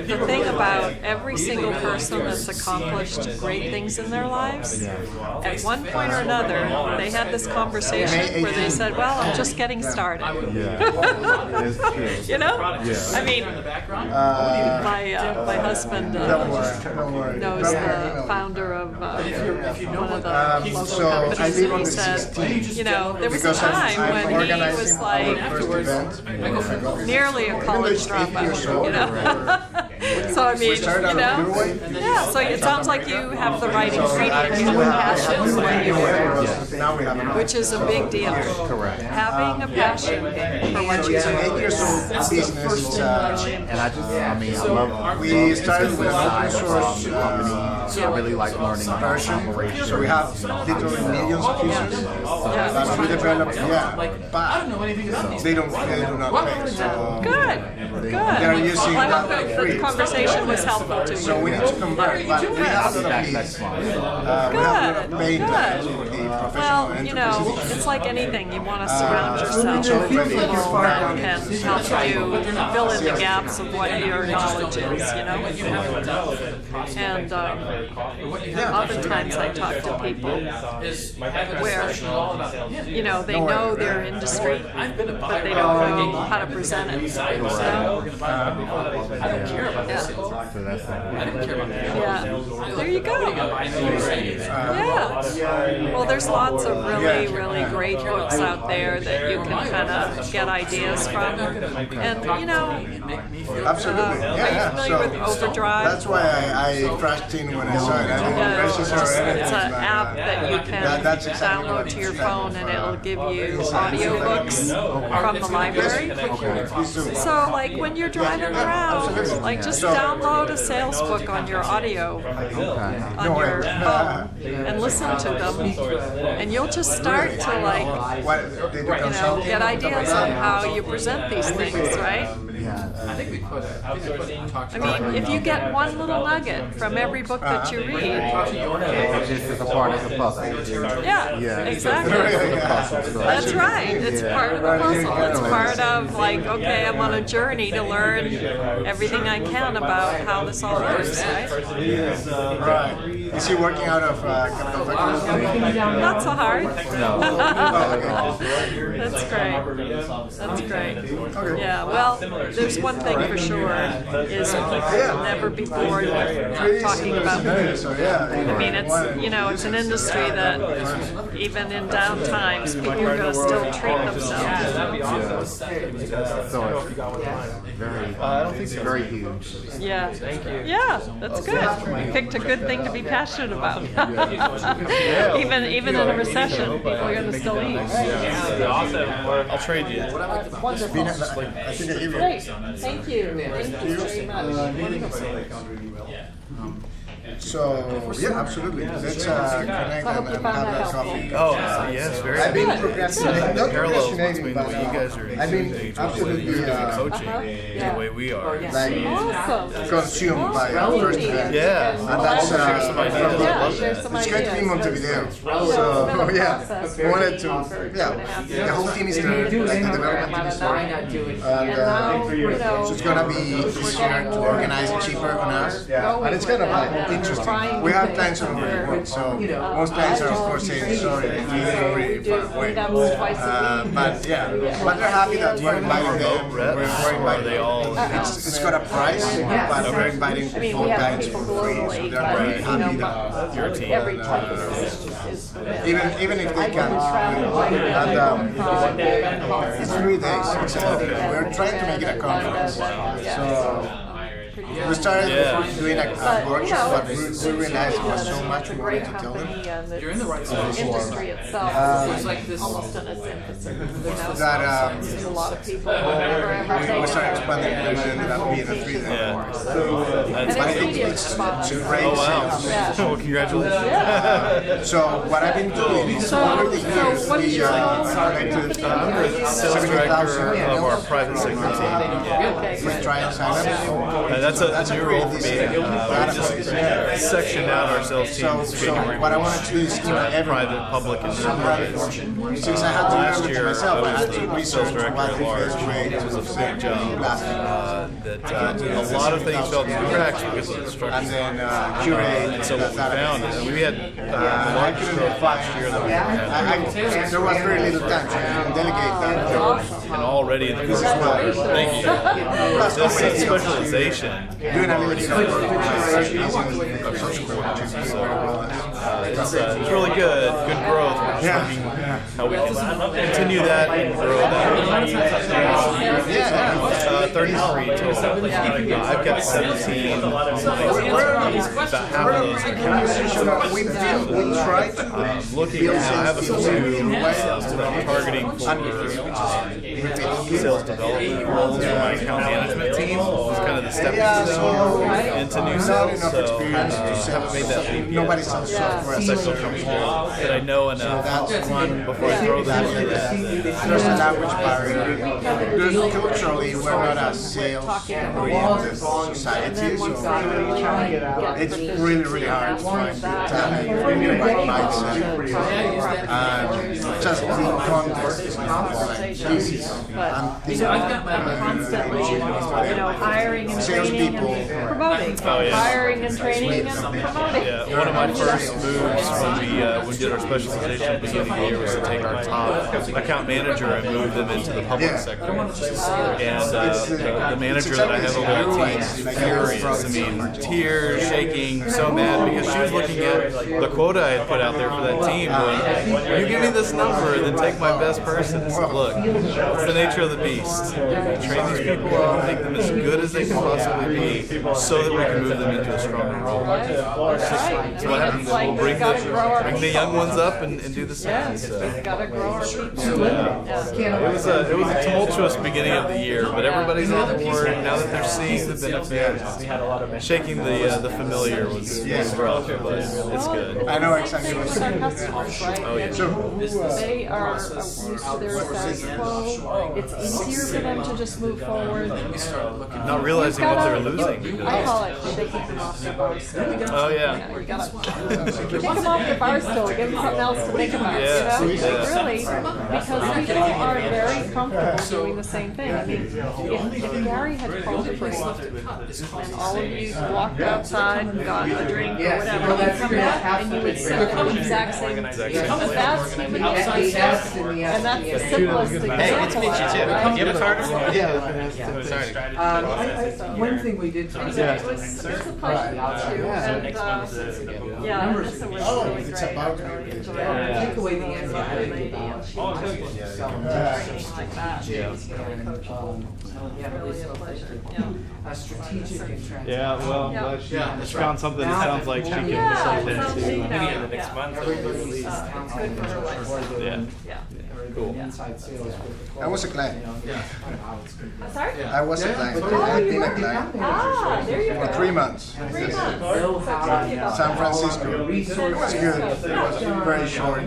the thing about every single person that's accomplished great things in their lives, at one point or another, they had this conversation where they said, well, I'm just getting started. Yeah, it's true. You know? Yeah. I mean, my husband Don't worry. knows the founder of one of the local So I companies, live and on he the said, 16th. you know, there was a Because time I'm when he organizing was our like first event. nearly a college dropout, you know? So I mean, Start out you of know, Uruguay. yeah, so it sounds like you have the right ingredient, you have a passion for what you do, Now we have which is a big deal. Correct. Having a passion for what you It's an do. 8 years old business. And I love We started with an side open of source the company. I really like learning about version. operations. So we have literally millions of users. But we developed, but they don't pay. So Good, good. they're using Well, I hope that that free. the conversation was helpful to So we you. need to convert, but we have a lot of leads. We have a lot of paid the professional Well, you know, enterprises. it's like anything. You want to surround yourself so with it feels people like you're far down that can help you fill in the gaps of what your knowledge is, you know? And Oftentimes I talk to people where, you know, they know their industry, but they don't know how to present it. So, I don't care about Yeah. sales. So that's I didn't care about that. yeah, there you go. Yeah. Well, there's lots of really great books out there that you can kind of get ideas from. And, you know, Absolutely. are you Yeah. familiar with Overdrive? That's why I crashed in when I saw it. I didn't register or anything. It's an app that you can That's exactly download what to your it's phone, and it'll give you audiobooks from the library. So, like when you're driving around, like just download a sales book on your audio on your phone and listen to them, and you'll just start to like, you know, get ideas on how you present these things, right? I think we put it. Outsourcing. I mean, if you get one little nugget from every book that you read, This is a part of the puzzle. yeah, exactly. That's right. It's part of the puzzle. It's part of like, okay, I'm on a journey to learn everything I can about how this all works, right? Right. Is he working out of Capital Technology? Not so hard. No. That's great. That's great. Yeah, well, there's one thing for sure, is you'll never be bored with talking about food. So yeah. I mean, it's, you know, it's an industry that even in down times, people are going to still treat themselves. So it's very huge. Yeah. Yeah, that's good. You picked a good thing to be passionate about. Even in a recession, people are going to still eat. I'll trade you. Bina, I think I gave you. Great. Thank you. Thank you very much. So yeah, absolutely. Let's connect and have that coffee. Oh, yes, very I've been good. procrastinating, not Parallels procrastinating, between but what you guys are I've been doing absolutely you're doing coaching the way we are. like Awesome. consumed by first hand. Yeah. And that's Share some ideas. I love share that. some it's great to be in Montevideo. So yeah, I wanted to the whole team is there, like the development team is there, and so it's gonna be easier to organize and cheaper on us, and it's kind of like interesting. We have clients on board, so most clients are of course saying sorry, it's really far away. But yeah, but they're happy that we're inviting them. We're inviting. It's got a price, but we're inviting all clients for free, so they're very happy that your team. Even if they can't, and it's 3 days. We're trying to make it a conference, so. We started doing a workshop, but we realized it was so much we wanted to tell them. You're in the right spot. Industry itself is like this, almost in its infancy. There's That a lot of people. we started expanding and then ended up being a 3 day. And But it's it's great. Oh, wow. Yeah. Well, congratulations. So what I've been doing is over the years what did we you collected I'm the sales director of our private segment team. with trial signups. That's a new role for me. We just sectioned out our sales team in So January. what I wanted to do is email everyone. Private, public, and enterprise. Since I had to Last learn it year, myself, I I had was to the research sales director what at the large. best way It was a big job. to A lot of things fell through the cracks because of the and structure. then curate. And so what we found is we had the largest growth last year that we ever had. There was very little time, so I can delegate that. And already in the first quarter, thank you. This specialization. Doing a little bit of It's really good growth. We're just looking how we can continue that and grow that. 33 total. I've got 17. About half of those are we try to looking at, I have a few sales that I'm targeting for sales development roles for my account management team. It's kind of the stepping stone into new sales. So haven't made that leap yet. nobody sounds so where a cycle comes from. that I know So enough that's one before I throw them into that. There's a language barrier. There's culturally, we're not a sales-oriented society, so it's really, really hard to find the right mindset. Just the context is not like this is. Constantly, hiring and training and promoting. Oh, yeah. Hiring and training and promoting. Yeah, one of my first moves when we did our specialization at the beginning of the year was to take our top account manager and move them into the public sector. And the manager that I have over that team is furious. I mean, tears, shaking, so mad because she was looking at the quota I had put out there for that team. Going, you give me this number and then take my best person. So look, it's the nature of the beast. Train these people up, make them as good as they can possibly be, so that we can move them into a stronger role. That's what happens. We'll bring the young ones up and do the same. We've got to grow our people. It was a tumultuous beginning of the year, but everybody's on board now that they're seeing the benefits. Shaking the familiar was rough, but it's good. I know exactly what With our you're customers, saying. right? Oh, yeah. They are used to their status quo. It's easier for them to just move forward. Not realizing what they're losing. I call it shaking them off their bar stool. Oh, yeah. You gotta kick them off the bar stool, give them something else to think about. Yeah. You know? Yeah. Really, because people are very comfortable doing the same thing. I mean, if Gary had called a break and all of you walked outside and got a drink or whatever, you'd come back and you would set the exact same. But that's human nature. And that's the simplest example. Hey, good to meet you too. Right? Do you have a card? One thing we did talk It about. was a pleasure too, and yeah, Melissa was really great. I really enjoyed it. Take away the She was a end. lovely lady, and she was training like that. She was very coachable. Really a pleasure. Yeah. Strategic and transactional. Yeah, well, Yeah. glad she found something that sounds like she can facilitate too. Beginning of the next month. Everybody leaves It's town. good for her lifestyle. Yeah. Yeah. Cool. Inside sales with the club. I was a client. I'm sorry? I was a client. Oh, I've you been a were? client Ah, there you go. for 3 months. 3 months. Know how So tell me about San that. Francisco. It was good. It was very short.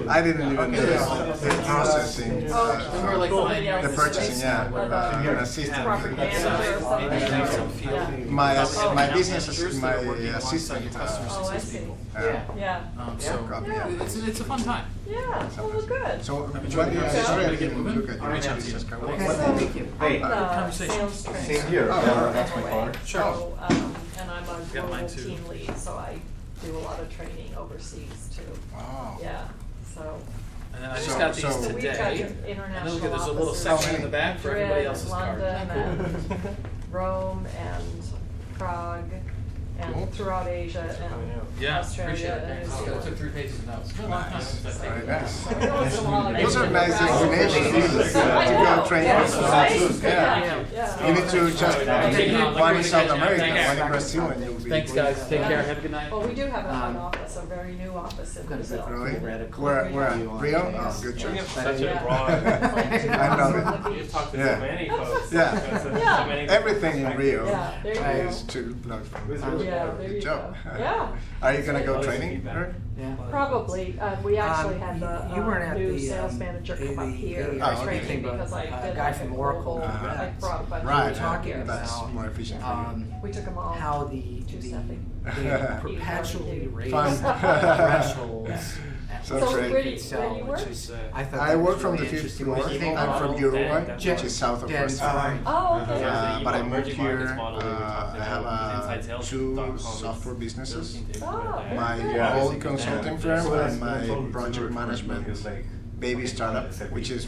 I didn't even do the processing, the purchasing, an assistant. Property manager or something. Yeah. My business is my assistant. Oh, I see. Yeah. Yeah. got me out. It's a fun time. Yeah, well, good. So, sorry, I didn't look at your business card. Thank you. I'm the sales trainer. Same here. That's my HomeAway. card. So, and I'm a Got mine global too. team lead, so I do a lot of training overseas too. Wow. Yeah, so. And then I just got these So- So we've got today. international And then look at, there's a little offices section in in the back for everybody Madrid, else's card. London, and Rome, and Prague, Cool. and throughout Asia, and Yeah, appreciate Australia, it. and New I took Zealand. 3 pages of notes. It's been a long time since I've Very taken nice. Every once in a while I Those get are to nice go out. destinations to I go know, train. yeah, right? Yeah. Yeah. You need to just one in South America, one in Brazil, and you'll be. Thanks, guys. Take care. Have a good night. Well, we do have an office, a very new office in Brazil. Really? Where at Rio? Oh, good choice. Such a Yeah. broad. I love it. You've talked to so Yeah. many folks. Yeah. So Yeah. many- Everything in Rio Yeah, there you go. is to learn from. Yeah, there you Good job. go. Yeah. Are you gonna go training her? Yeah. Probably. We actually had the You weren't at new the, sales manager come up here the Oh, for okay. training because I A did guy like from a Oracle. global, Uh-huh. I brought a bunch Right, of people here. that's more efficient for you. We took them all. How the two-stepping. perpetually raised Fun. thresholds. So So great. where do you Excel, work? which is, I thought I that work was from the really 5th interesting. floor. When you think I'm about from Uruguay, which is south of Denver. Brazil. Oh, okay. But I moved here. I have 2 software businesses. Oh, My very old consulting firm and my project management baby startup, which is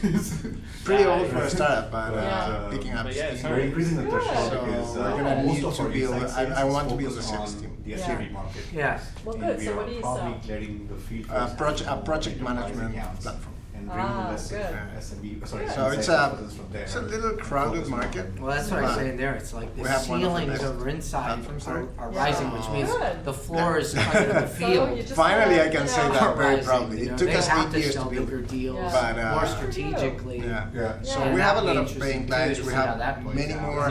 pretty old for a startup, but Yeah. picking up steam. We're increasing the threshold So because we're gonna most need of to our build. inside I want to sales build a focus sales on team. the Yeah. SMB market. Yes. Well, And good. we So are what do you probably sell? clearing the field A for project enterprise management accounts platform. and bringing Ah, less good. SMB, sorry, So it's inside a consultants from there. it's a little crowded market. Well, that's what I'm but saying there. It's like we the have one of the ceilings best over inside platforms there. are Yeah. rising, which means Good. the floor is under the So field. you just Finally, gotta, I can you say know, that very rising, proudly. you know, It took they us have 8 to years sell to build bigger it. deals Yeah. But, more uh, strategically. Yeah. So Yeah. we have a lot of Interesting paying too clients. to We see how have that plays many out. more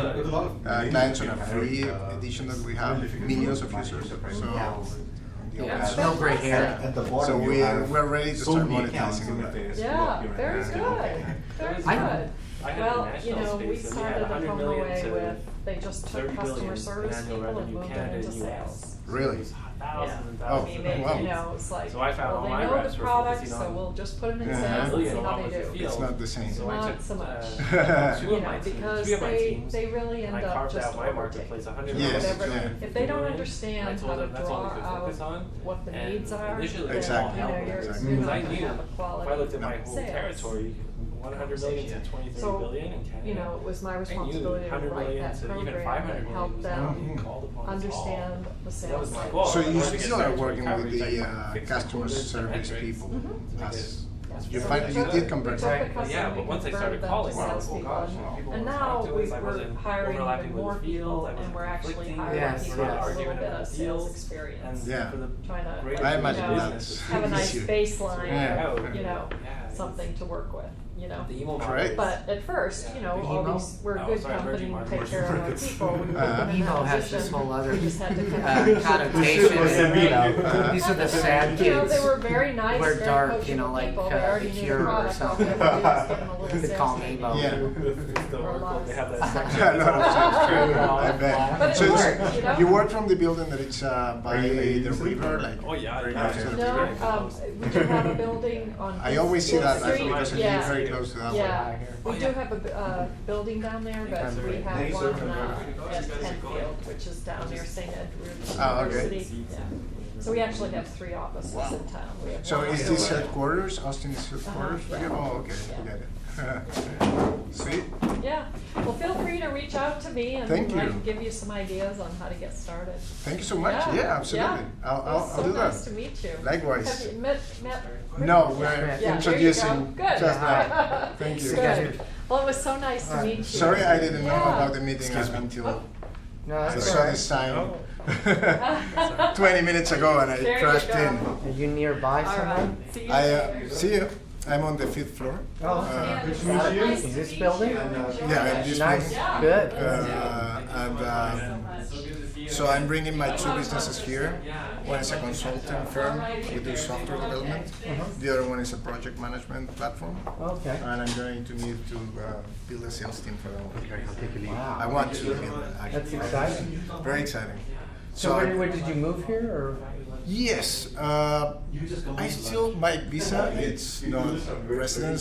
clients on a free edition that we have millions of users. So the Yeah, open no source. gray hair. At the So bottom, you have we're ready to so start many accounts monetizing in that. the face. Yeah, You're very right. good, very I- good. I had Well, the you national know, we space, and started had at 100 million HomeAway to with, they just 30 took customer billion service in annual people and revenue, moved them Canada into and US. sales. Really? Thousands and Oh, I thousands. mean, of they, wow. you know, it's like, So I found well, all they my know reps the were product, focusing so on we'll just put them in Yeah. sales and million see how along they with the do. field. It's not the same. So I Not took so much. two You of know, my teams, because three of my they, teams. they really and end I up carved just out my marketplace, 100 Yes, million. whatever. yeah. If they don't And I understand told how to them that's all draw we could focus out on. what the And needs are, initially then, Exactly. you know, Exactly. you're Exactly. not Because I gonna knew have a if quality I looked at my sales. whole territory, 100 million to 20, 30 So, billion in Canada. you know, it was my I knew responsibility to 100 write million that to even program 500 that million helped was them not being called upon at all. understand the That sales was my cycle. goal. So I you wanted to get still are territory working with coverage, the I could fix the customer quotas, the service metrics, people make as it- you So find we you took- did convert we took the them. customer, Yeah, but we once they converted started them calling, to wow, oh salespeople, gosh, people and were now talking to us, I we're wasn't hiring overlapping even with more the field, people, I and wasn't we're actually conflicting, hiring Yes, people yes. with a little arguing bit about of sales deals, experience. Yeah. for the Trying to, great I imagine you know, that's have a nice easier. baseline, Yeah. of, you know, Yeah, something to work with, you know. The emo Correct. But at first, you know, The all emo? these, we're a Oh, good sorry, company, emerging we markets. take care of our people, we put them in Emo that has this position, whole other we just had to kind of. connotation. Bina. These are the sad You know, kids. they were very nice, We're very dark, you know, coachable like people, they already knew the Cure or product, all they had to something. do was give them a little You could call sales me training. Emo. Yeah. The Oracle, they have that I section. know, it's true. I But bet. it So worked, you know? you work from the building that it's by the river, like. Oh, yeah, very yeah. close to the No, river. we do have a building on. I always see East that Street, because I yeah. live very close to that Yeah, one. we do have a building down there, but we have one at Penfield, which is down near St. Edward's Oh, okay. University. Yeah. So we actually have 3 offices Wow. in town. We have So one is in this Early. headquarters, Austin's headquarters? yeah. Oh, okay, Yeah. I get it. Sweet. Yeah, well, feel free to reach out to me and Thank I you. can give you some ideas on how to get started. Thank you so much. Yeah, absolutely. Yeah. I'll do So nice to that. meet you. Likewise. Have you met? No, we're Yeah, there you introducing go. Good. just now. Thank you. Good. Well, it was so nice to meet you. Sorry I didn't know Yeah. about the meeting until No, I that's saw all right. this sign Oh. 20 minutes ago and I There you crashed go. in. Are you nearby All somewhere? right. See you I later. see you. I'm on the 5th floor. Oh, Nice is to this meet building? you. Yeah, in this Nice, building. good. So I'm bringing my 2 businesses here. One is a consulting firm. We do software development. The other one is a project management platform. Okay. And I'm going to need to build a sales team for that one. Wow. I want to build it, actually. That's exciting. Very exciting. So where did you move here, or? Yes, I still, my visa, it's not residence